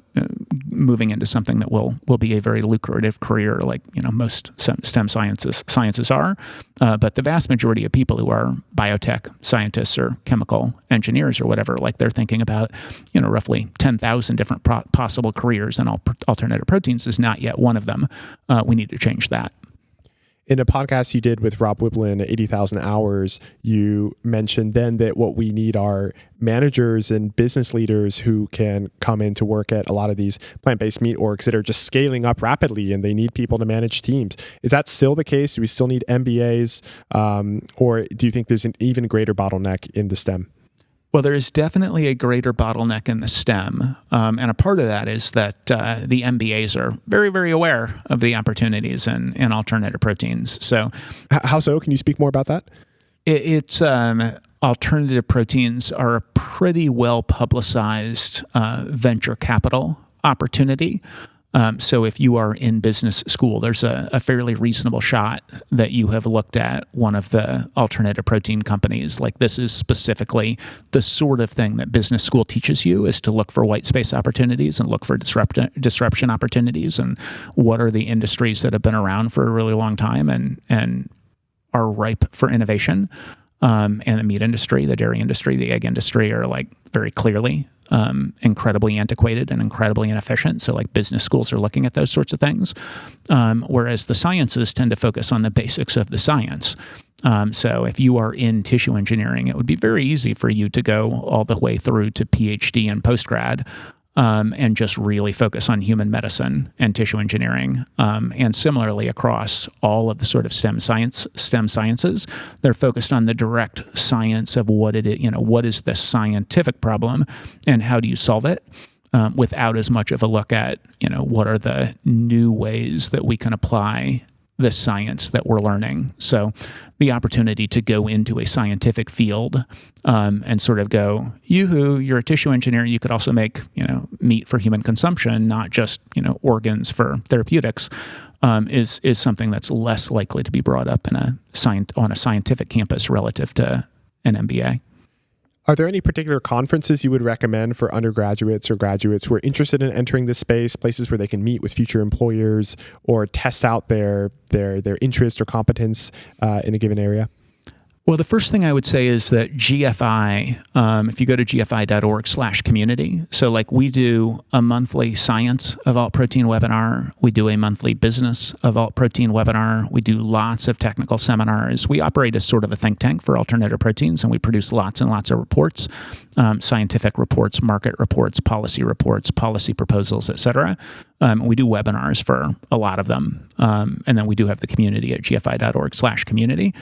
moving into something that will be a very lucrative career, like most STEM sciences are. But the vast majority of people who are biotech scientists or chemical engineers or whatever, like they're thinking about roughly 10,000 different possible careers, and alternative proteins is not yet one of them. We need to change that. In a podcast you did with Rob Whiblin, 80,000 Hours, you mentioned then that what we need are managers and business leaders who can come in to work at a lot of these plant-based meat orgs that are just scaling up rapidly, and they need people to manage teams. Is that still the case? Do we still need MBAs? Or do you think there's an even greater bottleneck in the STEM? Well, there is definitely a greater bottleneck in the STEM, and a part of that is that the MBAs are very, very aware of the opportunities in alternative proteins. So, how so? Can you speak more about that? It's alternative proteins are a pretty well publicized venture capital opportunity. So if you are in business school, there's a fairly reasonable shot that you have looked at one of the alternative protein companies. Like, this is specifically the sort of thing that business school teaches you, is to look for white space opportunities and look for disruption opportunities, and what are the industries that have been around for a really long time and are ripe for innovation. And the meat industry, the dairy industry, the egg industry are like very clearly incredibly antiquated and incredibly inefficient. So like business schools are looking at those sorts of things, whereas the sciences tend to focus on the basics of the science. So if you are in tissue engineering, it would be very easy for you to go all the way through to PhD and postgrad, and just really focus on human medicine and tissue engineering. And similarly, across all of the sort of STEM sciences, they're focused on the direct science of what it is, what is the scientific problem and how do you solve it, without as much of a look at, what are the new ways that we can apply the science that we're learning. So the opportunity to go into a scientific field and sort of go, yoo-hoo, you're a tissue engineer, you could also make, meat for human consumption, not just, organs for therapeutics, is something that's less likely to be brought up on a scientific campus relative to an MBA. Are there any particular conferences you would recommend for undergraduates or graduates who are interested in entering this space, places where they can meet with future employers or test out their interest or competence in a given area? Well, the first thing I would say is that GFI, if you go to gfi.org/community, so like we do a monthly science of alt protein webinar, we do a monthly business of alt protein webinar, we do lots of technical seminars. We operate as sort of a think tank for alternative proteins, and we produce lots and lots of reports, scientific reports, market reports, policy proposals, et cetera. We do webinars for a lot of them. And then we do have the community at gfi.org/community.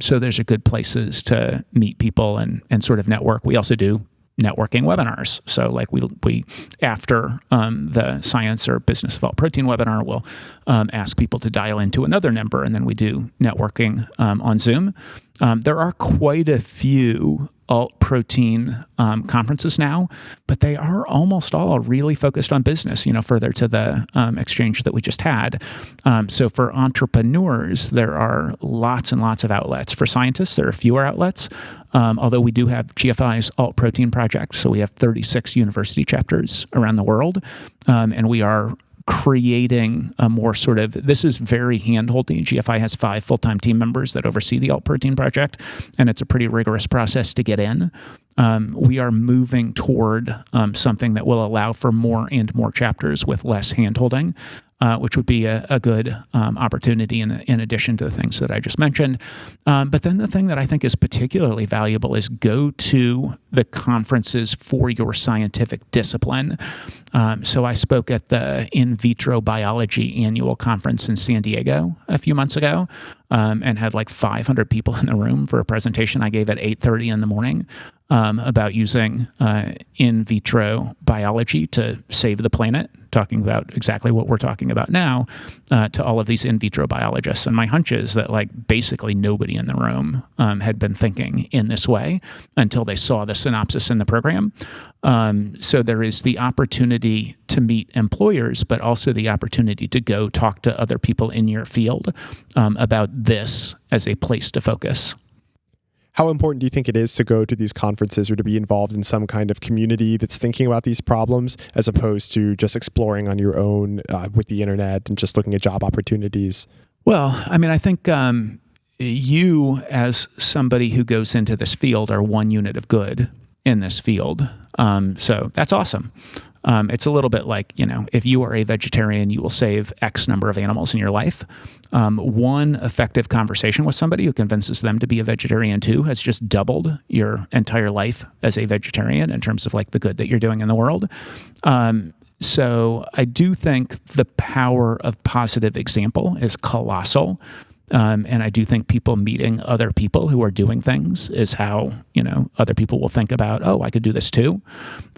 So there's a good places to meet people and sort of network. We also do networking webinars. So like we after the science or business of alt protein webinar, we'll ask people to dial into another number, and then we do networking on Zoom. There are quite a few alt protein conferences now, but they are almost all really focused on business, further to the exchange that we just had. So for entrepreneurs, there are lots and lots of outlets. For scientists, there are fewer outlets, although we do have GFI's alt protein project. So we have 36 university chapters around the world, and we are creating a more sort of, this is very hand-holding. GFI has 5 full-time team members that oversee the alt protein project, and it's a pretty rigorous process to get in. We are moving toward something that will allow for more and more chapters with less hand-holding, which would be a good opportunity in addition to the things that I just mentioned. But then the thing that I think is particularly valuable is go to the conferences for your scientific discipline. So I spoke at the In Vitro Biology Annual Conference in San Diego a few months ago, and had like 500 people in the room for a presentation I gave at 8:30 in the morning. about using in vitro biology to save the planet, talking about exactly what we're talking about now, to all of these in vitro biologists. And my hunch is that basically nobody in the room had been thinking in this way until they saw the synopsis in the program. So there is the opportunity to meet employers, but also the opportunity to go talk to other people in your field about this as a place to focus. How important do you think it is to go to these conferences or to be involved in some kind of community that's thinking about these problems as opposed to just exploring on your own with the internet and just looking at job opportunities? Well, I think you, as somebody who goes into this field, are one unit of good in this field. So that's awesome. It's a little bit like, if you are a vegetarian, you will save X number of animals in your life. One effective conversation with somebody who convinces them to be a vegetarian too has just doubled your entire life as a vegetarian in terms of the good that you're doing in the world. So I do think the power of positive example is colossal. And I do think people meeting other people who are doing things is how, other people will think about, oh, I could do this too.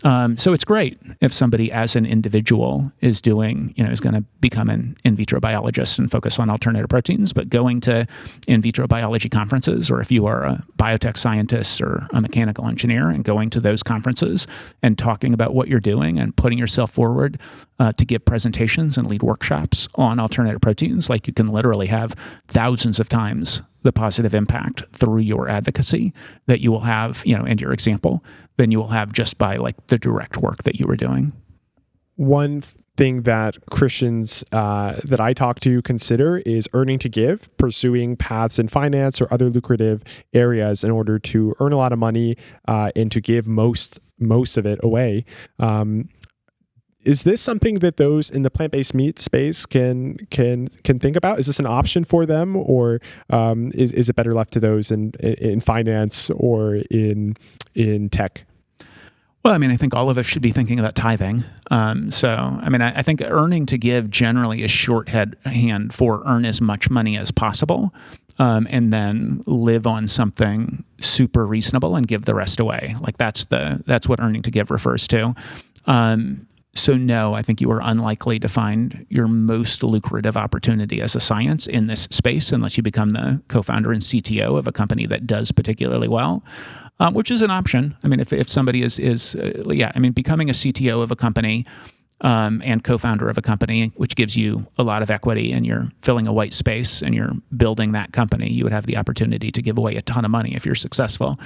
So it's great if somebody as an individual is doing, is going to become an in vitro biologist and focus on alternative proteins, but going to in vitro biology conferences, or if you are a biotech scientist or a mechanical engineer and going to those conferences and talking about what you're doing and putting yourself forward to give presentations and lead workshops on alternative proteins, you can literally have thousands of times the positive impact through your advocacy that you will have, and your example, than you will have just by the direct work that you were doing. One thing that Christians that I talk to consider is earning to give, pursuing paths in finance or other lucrative areas in order to earn a lot of money and to give most of it away. Is this something that those in the plant-based meat space can think about? Is this an option for them, or is it better left to those in finance or in tech? Well, I think all of us should be thinking about tithing. I think earning to give generally is shorthand for earn as much money as possible, and then live on something super reasonable and give the rest away. That's what earning to give refers to. So no, I think you are unlikely to find your most lucrative opportunity as a science in this space unless you become the co-founder and CTO of a company that does particularly well, which is an option. If somebody is becoming a CTO of a company and co-founder of a company, which gives you a lot of equity and you're filling a white space and you're building that company, you would have the opportunity to give away a ton of money if you're successful.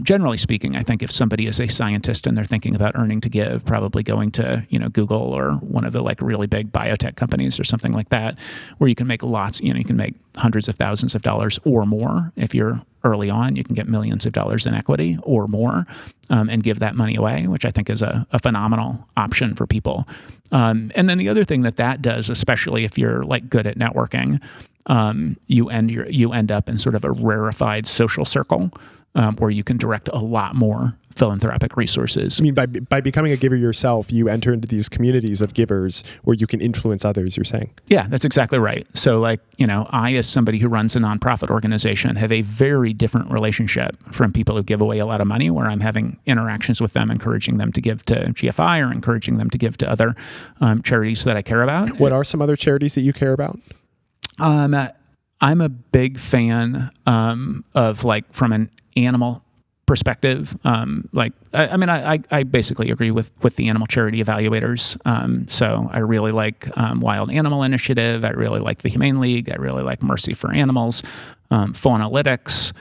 Generally speaking, I think if somebody is a scientist and they're thinking about earning to give, probably going to Google or one of the really big biotech companies or something like that, where you can make lots, you can make hundreds of thousands of dollars or more. If you're early on, you can get millions of dollars in equity or more and give that money away, which I think is a phenomenal option for people. And then the other thing that does, especially if you're good at networking, you end up in sort of a rarefied social circle where you can direct a lot more philanthropic resources. By becoming a giver yourself, you enter into these communities of givers where you can influence others, you're saying? Yeah, that's exactly right. So I, as somebody who runs a nonprofit organization, have a very different relationship from people who give away a lot of money, where I'm having interactions with them, encouraging them to give to GFI or encouraging them to give to other charities that I care about. What are some other charities that you care about? I'm a big fan of from an animal perspective. I basically agree with the animal charity evaluators. So I really like Wild Animal Initiative. I really like the Humane League. I really like Mercy for Animals, Faunalytics.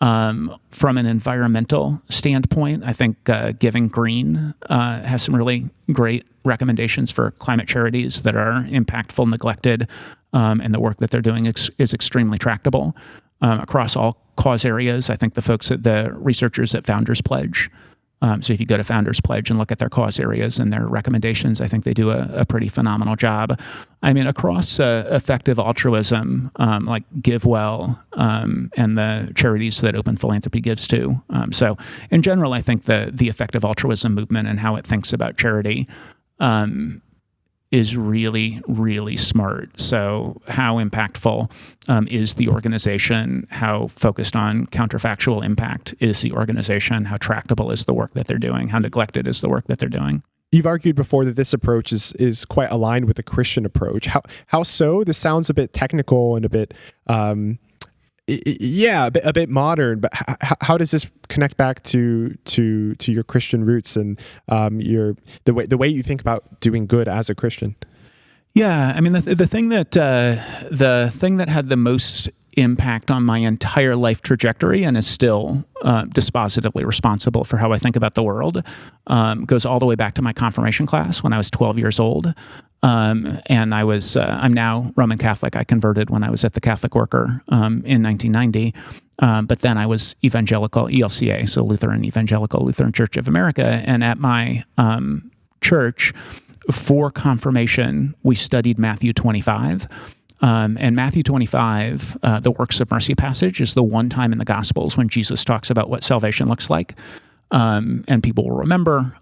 From an environmental standpoint, I think Giving Green has some really great recommendations for climate charities that are impactful, neglected, and the work that they're doing is extremely tractable across all cause areas. I think the researchers at Founders Pledge, so if you go to Founders Pledge and look at their cause areas and their recommendations, I think they do a pretty phenomenal job. Across effective altruism, like GiveWell and the charities that Open Philanthropy gives to. So in general, I think the effective altruism movement and how it thinks about charity is really, really smart. So how impactful is the organization? How focused on counterfactual impact is the organization? How tractable is the work that they're doing? How neglected is the work that they're doing? You've argued before that this approach is quite aligned with the Christian approach. How so? This sounds a bit technical and a bit, a bit modern. But how does this connect back to your Christian roots and the way you think about doing good as a Christian? Yeah, I mean the thing that had the most impact on my entire life trajectory and is still dispositively responsible for how I think about the world goes all the way back to my confirmation class when I was 12 years old. And I'm now Roman Catholic. I converted when I was at the Catholic Worker in 1990. But then I was evangelical, ELCA, so Lutheran Evangelical Lutheran Church of America. And at my church, for confirmation, we studied Matthew 25. And Matthew 25, the Works of Mercy passage, is the one time in the Gospels when Jesus talks about what salvation looks like. And people will remember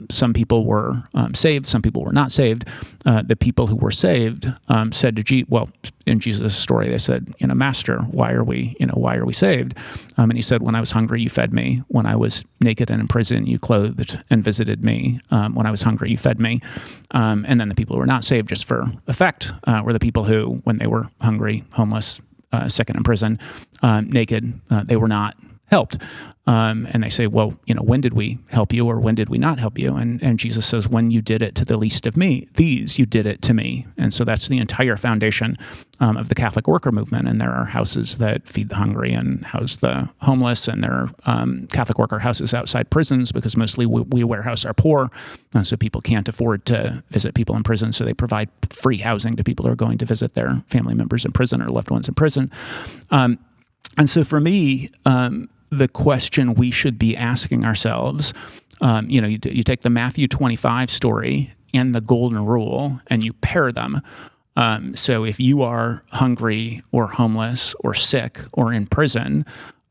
some people were saved, some people were not saved. The people who were saved said to Jesus, well, in Jesus' story, they said, Master, why are we saved? And he said, when I was hungry, you fed me. When I was naked and in prison, you clothed and visited me. When I was hungry, you fed me. And then the people who were not saved, just for effect, were the people who, when they were hungry, homeless, sick and in prison, naked, they were not helped. And they say, well, when did we help you or when did we not help you? And Jesus says, when you did it to the least of me, these you did it to me. And so that's the entire foundation of the Catholic worker movement. And there are houses that feed the hungry and house the homeless. And there are Catholic worker houses outside prisons because mostly we warehouse our poor. So people can't afford to visit people in prison. So they provide free housing to people who are going to visit their family members in prison or loved ones in prison. And so for me, the question we should be asking ourselves, you take the Matthew 25 story and the golden rule and you pair them. So if you are hungry or homeless or sick or in prison,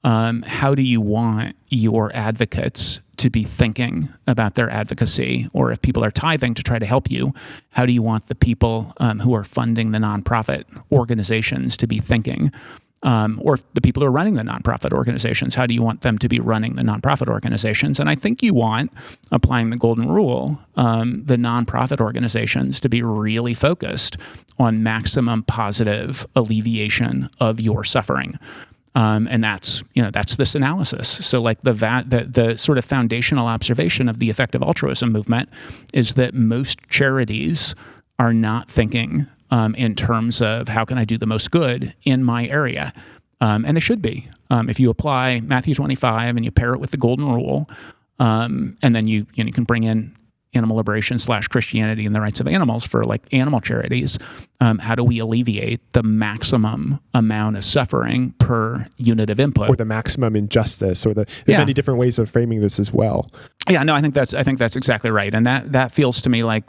how do you want your advocates to be thinking about their advocacy? Or if people are tithing to try to help you, how do you want the people who are funding the nonprofit organizations to be thinking? Or the people who are running the nonprofit organizations, how do you want them to be running the nonprofit organizations? And I think you want, applying the golden rule, the nonprofit organizations to be really focused on maximum positive alleviation of your suffering. And that's this analysis. So like the sort of foundational observation of the effective altruism movement is that most charities are not thinking in terms of how can I do the most good in my area. And they should be. If you apply Matthew 25 and you pair it with the golden rule, and then you can bring in animal liberation / Christianity and the rights of animals for like animal charities, how do we alleviate the maximum amount of suffering per unit of input? Or the maximum injustice, or there are many different ways of framing this as well. Yeah, no, I think that's exactly right. And that feels to me like,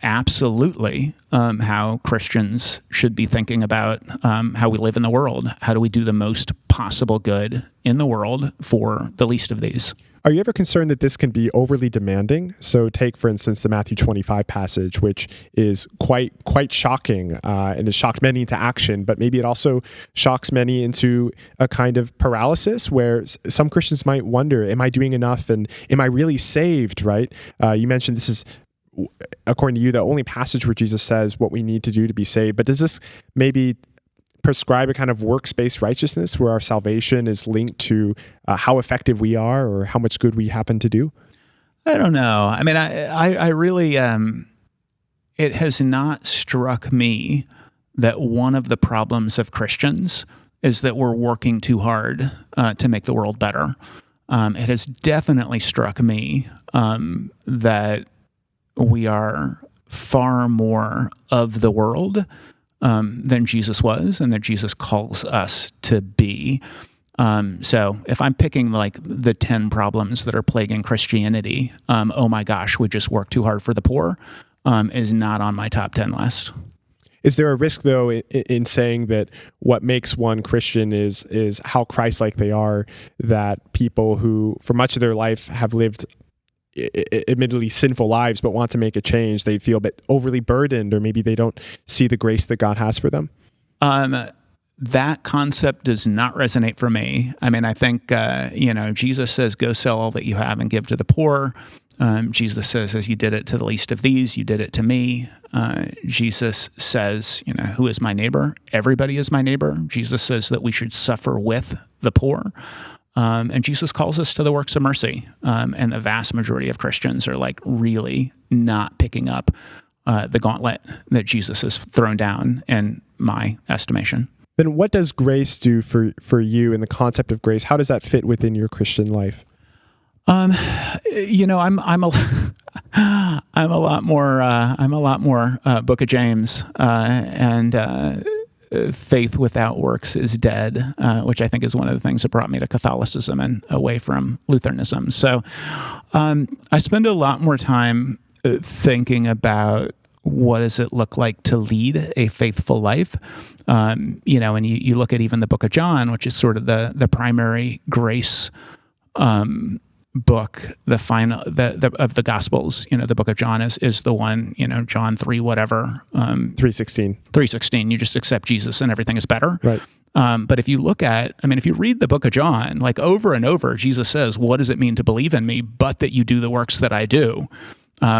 absolutely how Christians should be thinking about how we live in the world. How do we do the most possible good in the world for the least of these? Are you ever concerned that this can be overly demanding? So take, for instance, the Matthew 25 passage, which is quite shocking and has shocked many into action, but maybe it also shocks many into a kind of paralysis where some Christians might wonder, am I doing enough and am I really saved, right? You mentioned this is, according to you, the only passage where Jesus says what we need to do to be saved, but does this maybe prescribe a kind of works-based righteousness where our salvation is linked to how effective we are or how much good we happen to do? I don't know. I mean, I really, it has not struck me that one of the problems of Christians is that we're working too hard to make the world better. It has definitely struck me that we are far more of the world than Jesus was, and that Jesus calls us to be. So if I'm picking like the 10 problems that are plaguing Christianity, oh my gosh, we just work too hard for the poor, is not on my top 10 list. Is there a risk, though, in saying that what makes one Christian is how Christ-like they are, that people who, for much of their life, have lived admittedly sinful lives, but want to make a change, they feel a bit overly burdened, or maybe they don't see the grace that God has for them? That concept does not resonate for me. I mean, I think, Jesus says, go sell all that you have and give to the poor. Jesus says, as you did it to the least of these, you did it to me. Jesus says, who is my neighbor? Everybody is my neighbor. Jesus says that we should suffer with the poor. And Jesus calls us to the works of mercy. And the vast majority of Christians are like really not picking up the gauntlet that Jesus has thrown down, in my estimation. Then what does grace do for you, and the concept of grace? How does that fit within your Christian life? I'm a lot more Book of James, and faith without works is dead, which I think is one of the things that brought me to Catholicism and away from Lutheranism. So I spend a lot more time thinking about what does it look like to lead a faithful life. And you look at even the Book of John, which is sort of the primary grace book, the final of the Gospels. The Book of John is the one, John 3 whatever, 3:16. You just accept Jesus and everything is better. Right. But if you if you read the Book of John, like over and over, Jesus says, what does it mean to believe in me, but that you do the works that I do?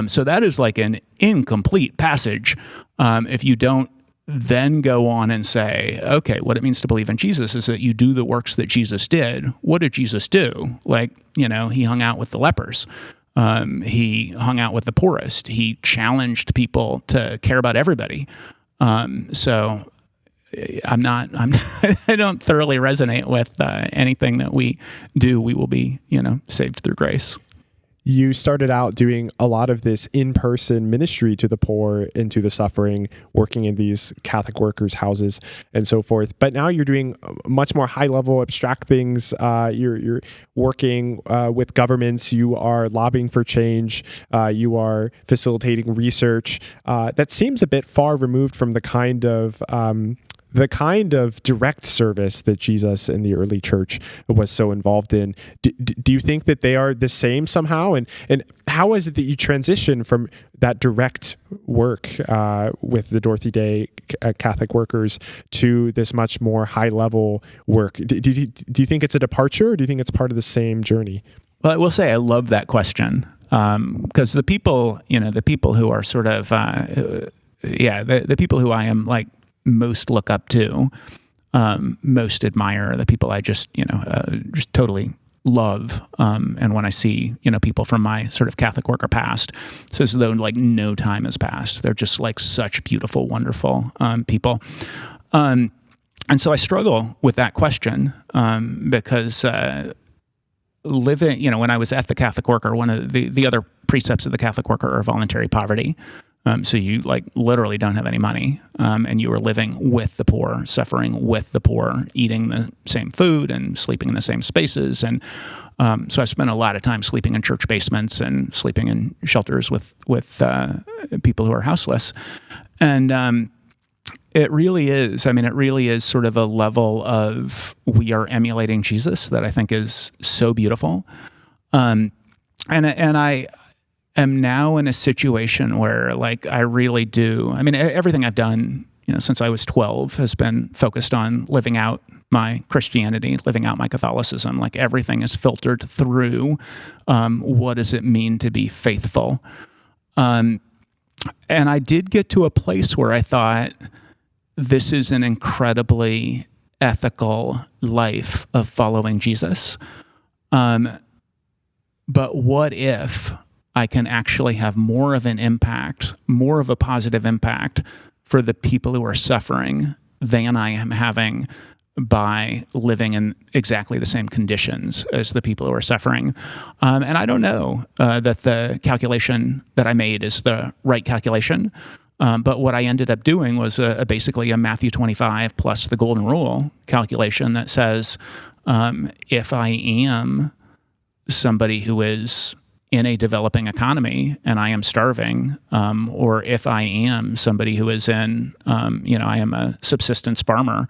So that is like an incomplete passage if you don't then go on and say, okay, what it means to believe in Jesus is that you do the works that Jesus did. What did Jesus do? Like, he hung out with the lepers. He hung out with the poorest. He challenged people to care about everybody. So I don't thoroughly resonate with anything that we do. We will be, saved through grace. You started out doing a lot of this in-person ministry to the poor and to the suffering, working in these Catholic workers' houses and so forth. But now you're doing much more high-level, abstract things. You're working with governments. You are lobbying for change. You are facilitating research. That seems a bit far removed from the kind of direct service that Jesus and the early church was so involved in. Do you think that they are the same somehow? And how is it that you transition from that direct work with the Dorothy Day Catholic workers to this much more high-level work? Do you think it's a departure, or do you think it's part of the same journey? Well, I will say I love that question, because the people who are sort of, the people who I am like most look up to, most admire, the people I just totally love. And when I see, people from my sort of Catholic worker past, it's as though like no time has passed. They're just like such beautiful, wonderful people. And so I struggle with that question because living, when I was at the Catholic worker, one of the other precepts of the Catholic worker are voluntary poverty. So you like literally don't have any money, and you are living with the poor, suffering with the poor, eating the same food and sleeping in the same spaces. And so I spent a lot of time sleeping in church basements and sleeping in shelters with people who are houseless. And it really is sort of a level of we are emulating Jesus that I think is so beautiful. And I am now in a situation where like I really do. I mean, everything I've done, since I was 12 has been focused on living out my Christianity, living out my Catholicism. Like everything is filtered through what does it mean to be faithful. And I did get to a place where I thought, this is an incredibly ethical life of following Jesus. But what if I can actually have more of an impact, more of a positive impact for the people who are suffering than I am having by living in exactly the same conditions as the people who are suffering. And I don't know that the calculation that I made is the right calculation. But what I ended up doing was basically a Matthew 25 plus the golden rule calculation that says, if I am somebody who is in a developing economy and I am starving, or if I am somebody who is in, I am a subsistence farmer,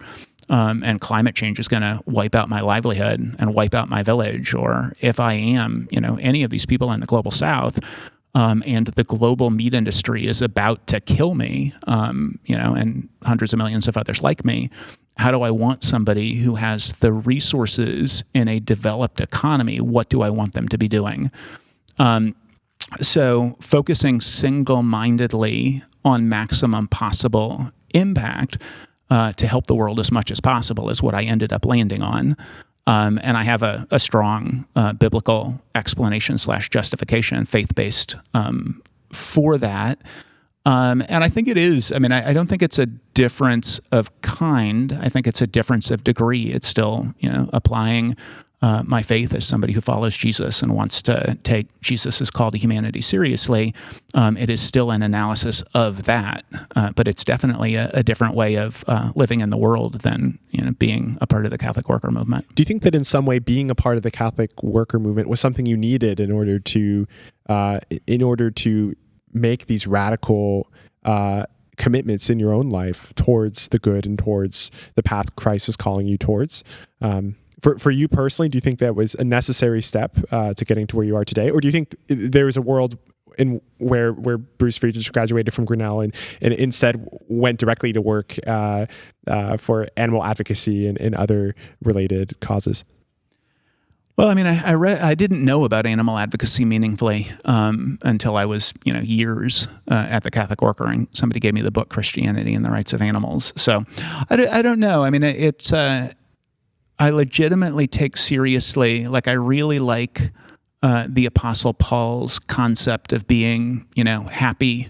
and climate change is going to wipe out my livelihood and wipe out my village, or if I am, any of these people in the global South, and the global meat industry is about to kill me, and hundreds of millions of others like me, how do I want somebody who has the resources in a developed economy? What do I want them to be doing? So focusing single-mindedly on maximum possible impact to help the world as much as possible is what I ended up landing on. And I have a strong biblical explanation / justification, faith-based, for that. And I think it is, I don't think it's a difference of kind. I think it's a difference of degree. It's still, applying my faith as somebody who follows Jesus and wants to take Jesus' call to humanity seriously. It is still an analysis of that, but it's definitely a different way of living in the world than being a part of the Catholic worker movement. Do you think that in some way being a part of the Catholic worker movement was something you needed in order to make these radical commitments in your own life towards the good and towards the path Christ is calling you towards? For you personally, do you think that was a necessary step to getting to where you are today? Or do you think there is a world in where Bruce Friedrich graduated from Grinnell and instead went directly to work for animal advocacy and other related causes? Well, I didn't know about animal advocacy meaningfully until I was, years at the Catholic Worker, and somebody gave me the book Christianity and the Rights of Animals. So I don't know. It's I legitimately take seriously, I really like the Apostle Paul's concept of being, happy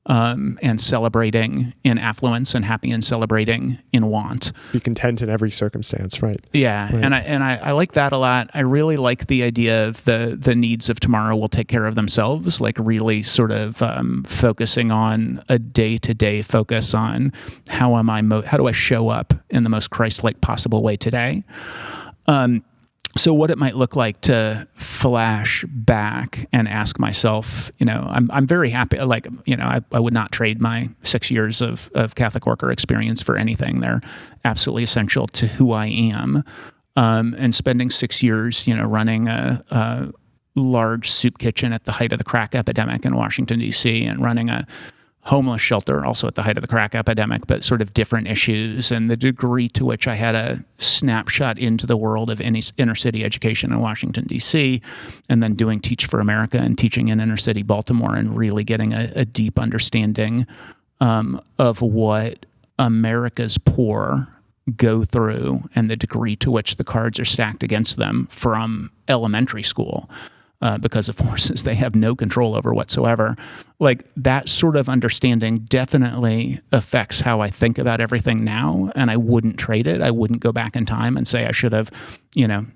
and celebrating in affluence and happy and celebrating in want. Be content in every circumstance, right? Yeah, right. And I like that a lot. I really like the idea of the needs of tomorrow will take care of themselves, really sort of focusing on a day-to-day focus on how do I show up in the most Christ-like possible way today. So what it might look like to flash back and ask myself, I'm very happy. I would not trade my 6 years of Catholic worker experience for anything. They're absolutely essential to who I am. And spending 6 years, running a large soup kitchen at the height of the crack epidemic in Washington, D.C., and running a homeless shelter, also at the height of the crack epidemic, but sort of different issues, and the degree to which I had a snapshot into the world of inner city education in Washington, D.C., and then doing Teach for America and teaching in inner city Baltimore and really getting a deep understanding of what America's poor go through and the degree to which the cards are stacked against them from elementary school. Because of forces they have no control over whatsoever. That sort of understanding definitely affects how I think about everything now, and I wouldn't trade it. I wouldn't go back in time and say I should have,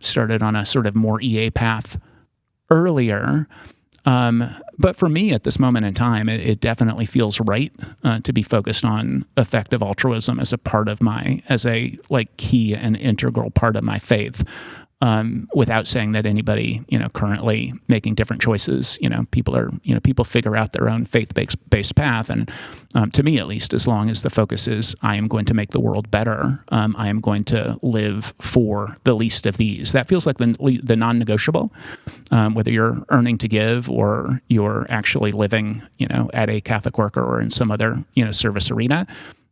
started on a sort of more EA path earlier. But for me at this moment in time, it definitely feels right to be focused on effective altruism as a part of as a key and integral part of my faith. Without saying that anybody, currently making different choices, people figure out their own faith-based path. And to me, at least, as long as the focus is, I am going to make the world better, I am going to live for the least of these. That feels like the non-negotiable, whether you're earning to give or you're actually living, at a Catholic worker or in some other, service arena.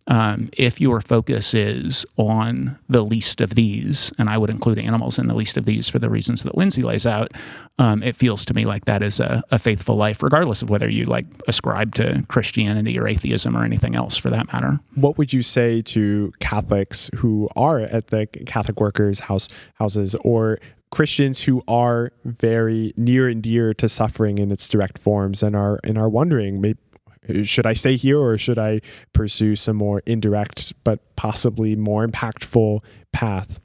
If your focus is on the least of these, and I would include animals in the least of these for the reasons that Lindsay lays out, it feels to me like that is a faithful life, regardless of whether you ascribe to Christianity or atheism or anything else for that matter. What would you say to Catholics who are at the Catholic workers' houses or Christians who are very near and dear to suffering in its direct forms and are wondering, maybe, should I stay here or should I pursue some more indirect but possibly more impactful path?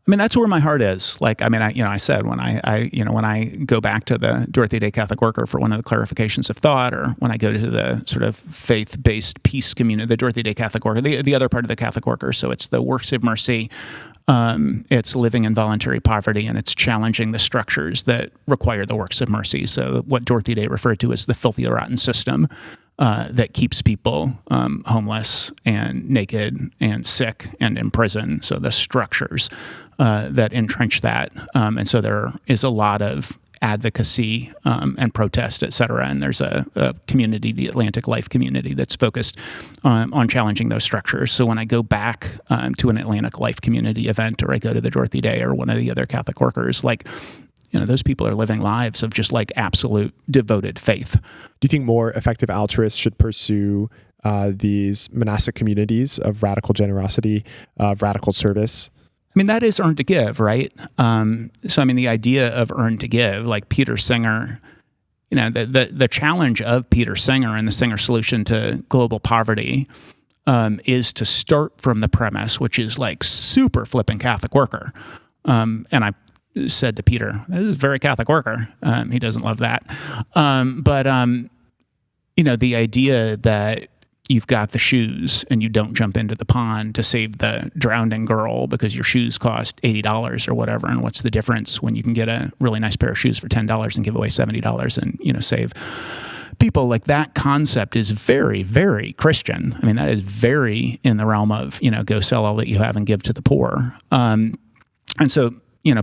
That's where my heart is. I said when I go back to the Dorothy Day Catholic Worker for one of the clarifications of thought, or when I go to the sort of faith-based peace community, the Dorothy Day Catholic Worker, the other part of the Catholic Worker. So it's the works of mercy, it's living in voluntary poverty, and it's challenging the structures that require the works of mercy. So what Dorothy Day referred to as the filthy, rotten system. that keeps people homeless and naked and sick and in prison. So the structures that entrench that. And so there is a lot of advocacy and protest, et cetera. And there's a community, the Atlantic Life community, that's focused on challenging those structures. So when I go back to an Atlantic Life community event, or I go to the Dorothy Day or one of the other Catholic workers, like, those people are living lives of just like absolute devoted faith. Do you think more effective altruists should pursue these monastic communities of radical generosity, of radical service? I mean, that is earn to give, right? So, I mean, the idea of earn to give, like Peter Singer, the challenge of Peter Singer and the Singer solution to global poverty is to start from the premise, which is like super flipping Catholic worker. And I said to Peter, this is a very Catholic worker. He doesn't love that. But the idea that you've got the shoes and you don't jump into the pond to save the drowning girl because your shoes cost $80 or whatever. And what's the difference when you can get a really nice pair of shoes for $10 and give away $70 and, save people? Like, that concept is very, very Christian. I mean, that is very in the realm of, go sell all that you have and give to the poor. And so,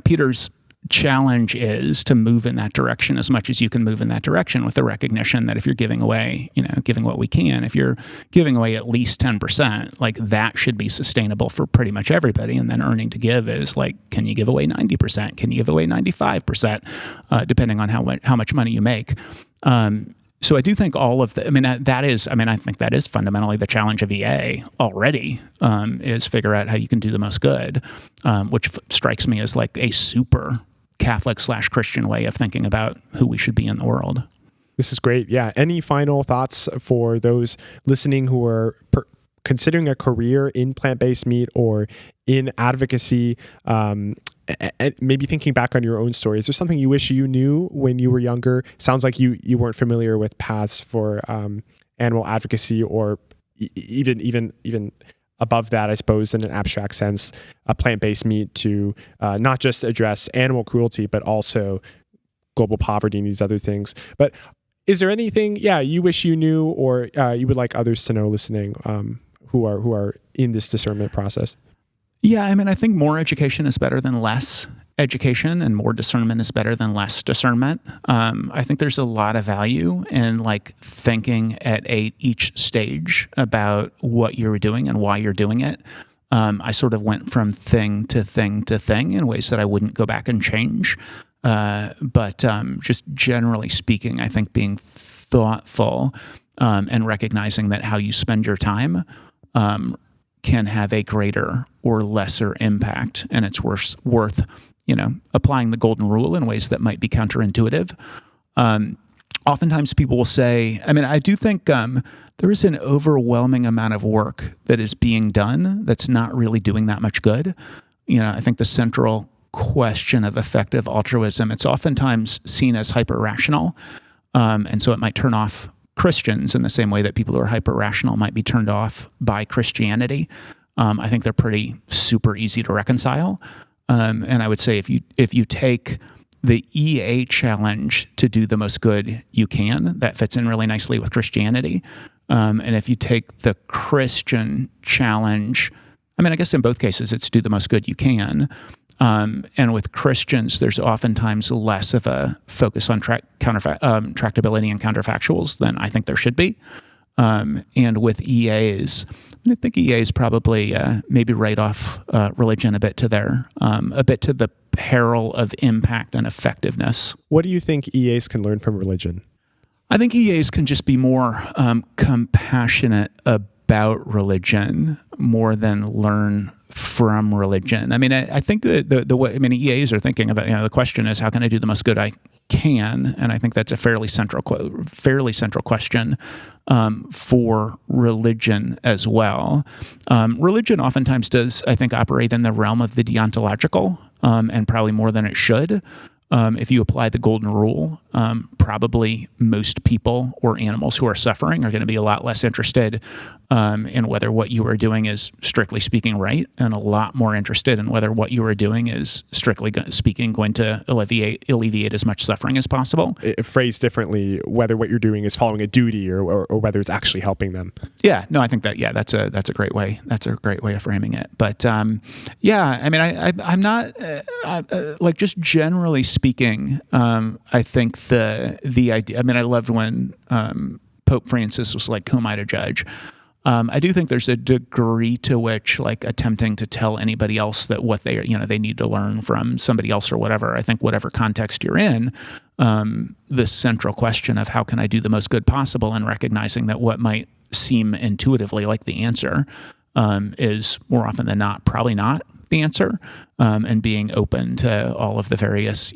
Peter's challenge is to move in that direction as much as you can move in that direction, with the recognition that if you're giving away, giving what we can, if you're giving away at least 10%, like, that should be sustainable for pretty much everybody. And then earning to give is like, can you give away 90%? Can you give away 95%? Depending on how much money you make. So I do think all of I think that is fundamentally the challenge of EA already, is figure out how you can do the most good, which strikes me as like a super Catholic/Christian way of thinking about who we should be in the world. This is great. Yeah. Any final thoughts for those listening who are considering a career in plant-based meat or in advocacy, and maybe thinking back on your own story? Is there something you wish you knew when you were younger? Sounds like you weren't familiar with paths for animal advocacy, or even above that, I suppose, in an abstract sense, a plant-based meat to not just address animal cruelty, but also global poverty and these other things. But is there anything, you wish you knew, or you would like others to know listening, who are in this discernment process? Yeah, I mean, I think more education is better than less education, and more discernment is better than less discernment. I think there's a lot of value in like thinking at each stage about what you're doing and why you're doing it. I sort of went from thing to thing to thing in ways that I wouldn't go back and change. But just generally speaking, I think being thoughtful and recognizing that how you spend your time can have a greater or lesser impact, and it's worth applying the golden rule in ways that might be counterintuitive. Oftentimes people will say, I do think there is an overwhelming amount of work that is being done that's not really doing that much good. I think the central question of effective altruism, it's oftentimes seen as hyper-rational, and so it might turn off Christians in the same way that people who are hyper-rational might be turned off by Christianity. I think they're pretty super easy to reconcile. And I would say if you take the EA challenge to do the most good you can, that fits in really nicely with Christianity. And if you take the Christian challenge, I guess in both cases it's do the most good you can. And with Christians, there's oftentimes less of a focus on tractability and counterfactuals than I think there should be. And with EAs, I think EAs probably maybe write off religion a bit to the peril of impact and effectiveness. What do you think EAs can learn from religion? I think EAs can just be more compassionate about religion more than learn from religion. I think the way EAs are thinking about, the question is, how can I do the most good I can? And I think that's a fairly central question for religion as well. Religion oftentimes does, I think, operate in the realm of the deontological, and probably more than it should. If you apply the golden rule, probably most people or animals who are suffering are going to be a lot less interested in whether what you are doing is strictly speaking right, and a lot more interested in whether what you are doing is strictly speaking going to alleviate as much suffering as possible. Phrased differently, whether what you're doing is following a duty or whether it's actually helping them. Yeah, no, I think that's a great way. That's a great way of framing it. But yeah, I mean, I'm not like, just generally speaking. I think the idea. I mean, I loved when Pope Francis was like, "Who am I to judge?" I do think there's a degree to which, like, attempting to tell anybody else that what they need to learn from somebody else or whatever. I think whatever context you're in, the central question of how can I do the most good possible, and recognizing that what might seem intuitively like the answer is more often than not probably not the answer, and being open to all of the various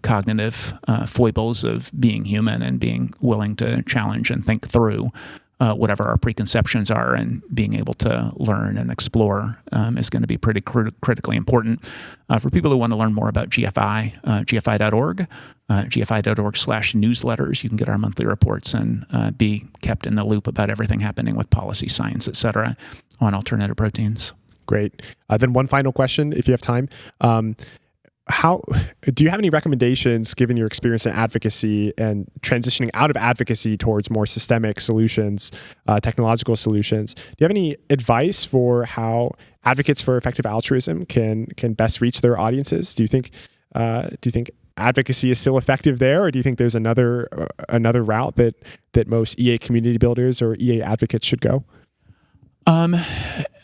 cognitive foibles of being human, and being willing to challenge and think through whatever our preconceptions are, and being able to learn and explore is going to be pretty critically important. For people who want to learn more about GFI, gfi.org, gfi.org/newsletters, you can get our monthly reports and be kept in the loop about everything happening with policy, science, et cetera, on alternative proteins. Great. Then one final question, if you have time. How do you have any recommendations, given your experience in advocacy and transitioning out of advocacy towards more systemic solutions, technological solutions? Do you have any advice for how advocates for effective altruism can best reach their audiences? Do you think advocacy is still effective there, or do you think there's another route that most EA community builders or EA advocates should go?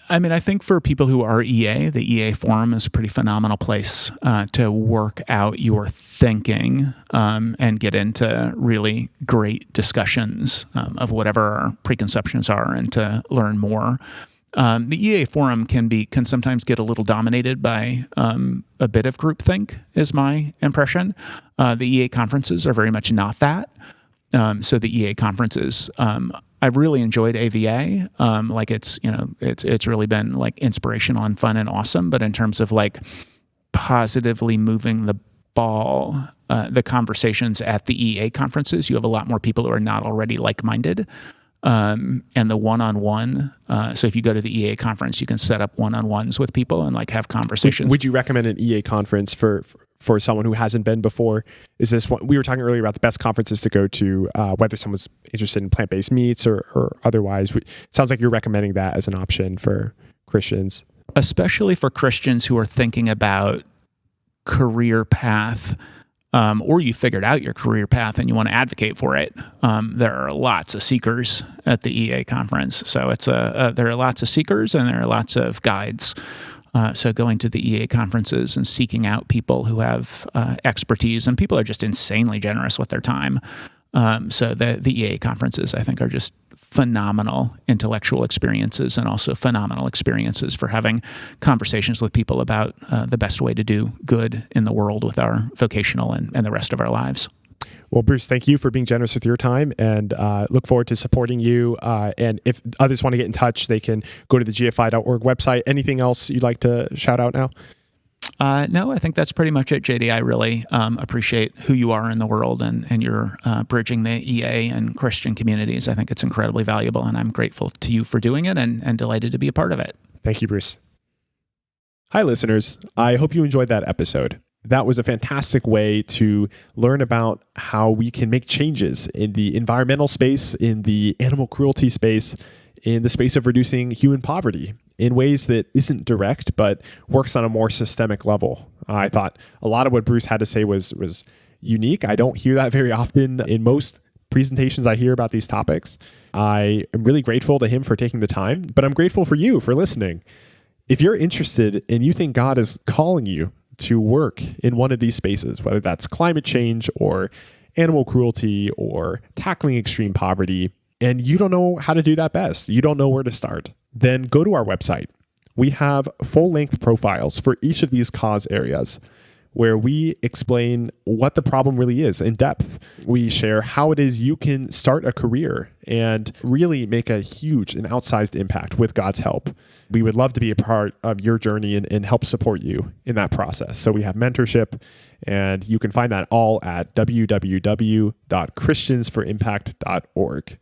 I mean, I think for people who are EA, the EA Forum is a pretty phenomenal place to work out your thinking and get into really great discussions of whatever our preconceptions are, and to learn more. The EA Forum can sometimes get a little dominated by a bit of groupthink, is my impression. The EA conferences are very much not that. So the EA conferences, I've really enjoyed AVA. Like, it's really been like inspirational and fun and awesome. But in terms of like positively moving the ball, the conversations at the EA conferences, you have a lot more people who are not already like-minded. And the one-on-one. So if you go to the EA conference, you can set up one-on-ones with people and like have conversations. Would you recommend an EA conference for someone who hasn't been before? Is this what we were talking earlier about, the best conferences to go to, whether someone's interested in plant-based meats or otherwise? It sounds like you're recommending that as an option for Christians. Especially for Christians who are thinking about career path, or you figured out your career path and you want to advocate for it. There are lots of seekers at the EA conference. So there are lots of seekers and there are lots of guides. So going to the EA conferences and seeking out people who have expertise, and people are just insanely generous with their time. So the EA conferences, I think, are just phenomenal intellectual experiences, and also phenomenal experiences for having conversations with people about the best way to do good in the world with our vocational and the rest of our lives. Well, Bruce, thank you for being generous with your time, and look forward to supporting you. And if others want to get in touch, they can go to the gfi.org website. Anything else you'd like to shout out now? No, I think that's pretty much it, JD. I really appreciate who you are in the world, and you're bridging the EA and Christian communities. I think it's incredibly valuable, and I'm grateful to you for doing it, and delighted to be a part of it. Thank you, Bruce. Hi, listeners. I hope you enjoyed that episode. That was a fantastic way to learn about how we can make changes in the environmental space, in the animal cruelty space, in the space of reducing human poverty in ways that isn't direct, but works on a more systemic level. I thought a lot of what Bruce had to say was unique. I don't hear that very often in most presentations I hear about these topics. I am really grateful to him for taking the time, but I'm grateful for you for listening. If you're interested and you think God is calling you to work in one of these spaces, whether that's climate change or animal cruelty or tackling extreme poverty, and you don't know how to do that best, you don't know where to start, then go to our website. We have full-length profiles for each of these cause areas. where we explain what the problem really is in depth. We share how it is you can start a career and really make a huge and outsized impact with God's help. We would love to be a part of your journey and help support you in that process. So we have mentorship, and you can find that all at www.christiansforimpact.org.